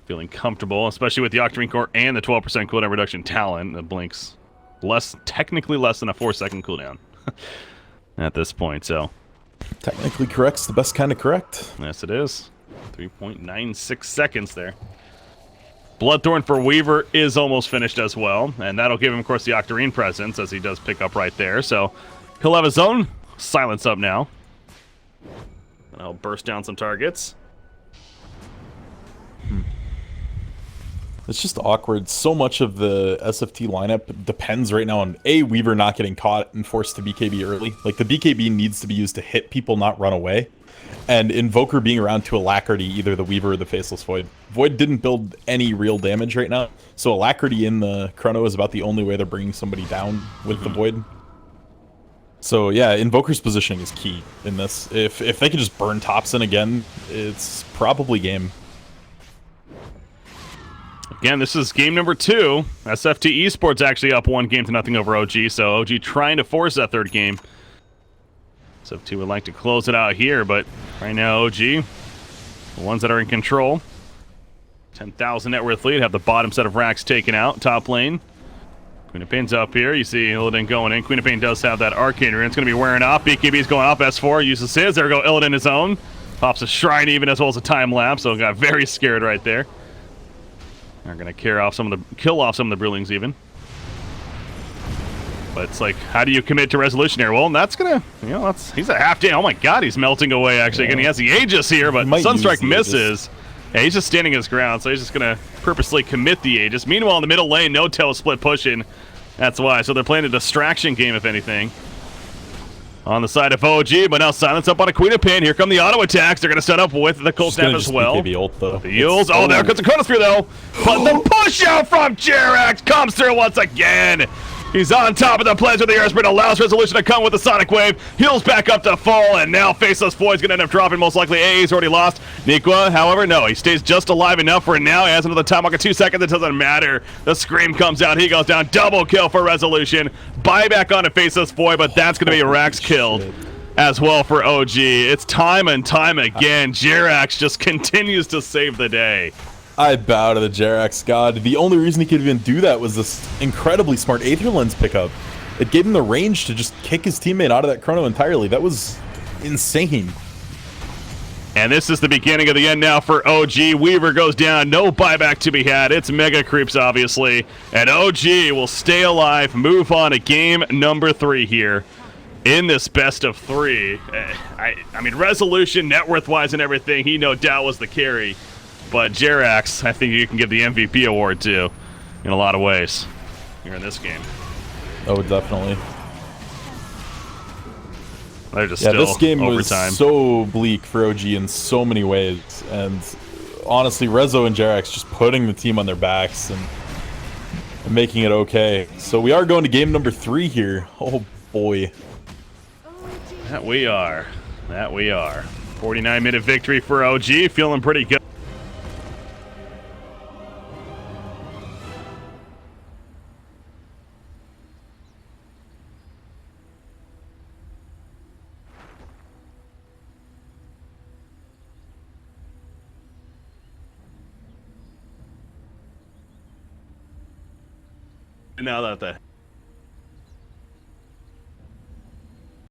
Feeling comfortable, especially with the Octarine Core and the 12% cooldown reduction talent. The blink's technically less than a 4-second cooldown at this point, so. Technically correct's the best kind of correct. Yes, it is. 3.96 seconds there. Bloodthorn for Weaver is almost finished as well, and that'll give him, of course, the Octarine presence, as he does pick up right there, so he'll have his own silence up now. And I'll burst down some targets. It's just awkward. So much of the SFT lineup depends right now on Weaver not getting caught and forced to BKB early. Like, the BKB needs to be used to hit people, not run away. And Invoker being around to Alacrity, either the Weaver or the Faceless Void. Void didn't build any real damage right now, so Alacrity in the Chrono is about the only way they're bringing somebody down with the Void. So yeah, Invoker's positioning is key in this. If they could just burn Tops in again, it's probably game. Again, this is game number 2. SFTe-sports actually up 1-0 over OG, so OG trying to force that third game. SFT would like to close it out here, but right now OG, the ones that are in control. 10,000 net worth lead, have the bottom set of racks taken out, top lane. Queen of Pain's up here. You see Illidan going in. Queen of Pain does have that Arcane Rune. It's going to be wearing off. BKB's going up. S4 uses his. There we go. Illidan his own. Pops a shrine even as well as a time lapse, so got very scared right there. They're gonna kill off some of the Brewlings even. But it's like, how do you commit to resolution here? Well, that's gonna, he's a half day. Oh my god, he's melting away actually. Again, he has the Aegis here, but Sunstrike misses. Yeah, he's just standing his ground, so he's just gonna purposely commit the Aegis. Meanwhile, in the middle lane, no tail split pushing. That's why. So they're playing a distraction game, if anything. On the side of OG, but now Silence up on a Queen of Pain. Here come the auto attacks. They're going to set up with the Cold Snap as well. Ult, though. The Eels. Oh, there comes the Chronosphere, though. But the push out from Jerax comes through once again. He's on top of the pledge with the air sprint, allows Resolution to come with the Sonic Wave, heals back up to full, and now Faceless Void's going to end up dropping, most likely. AA's already lost. Nikwa, however, no, he stays just alive enough for now. He has another time walk of 2 seconds, it doesn't matter. The Scream comes out, he goes down, double kill for Resolution. Buyback on a Faceless Void, but that's going to be Rax killed as well for OG. It's time and time again. Jerax just continues to save the day. I bow to the Jerax god. The only reason he could even do that was this incredibly smart Aether Lens pickup. It gave him the range to just kick his teammate out of that chrono entirely. That was insane. And this is the beginning of the end now for OG. Weaver goes down, no buyback to be had. It's Mega Creeps, obviously. And OG will stay alive, move on to game number 3 here in this best of 3. I mean, resolution, net worth-wise and everything, he no doubt was the carry. But Jerax, I think you can give the MVP award to in a lot of ways here in this game. Oh, definitely. They're just still this game overtime. was so bleak for OG in so many ways. And honestly, Rezo and Jerax just putting the team on their backs and making it okay. So we are going to game number 3 here. Oh, boy. That we are. 49-minute victory for OG. Feeling pretty good. Now that the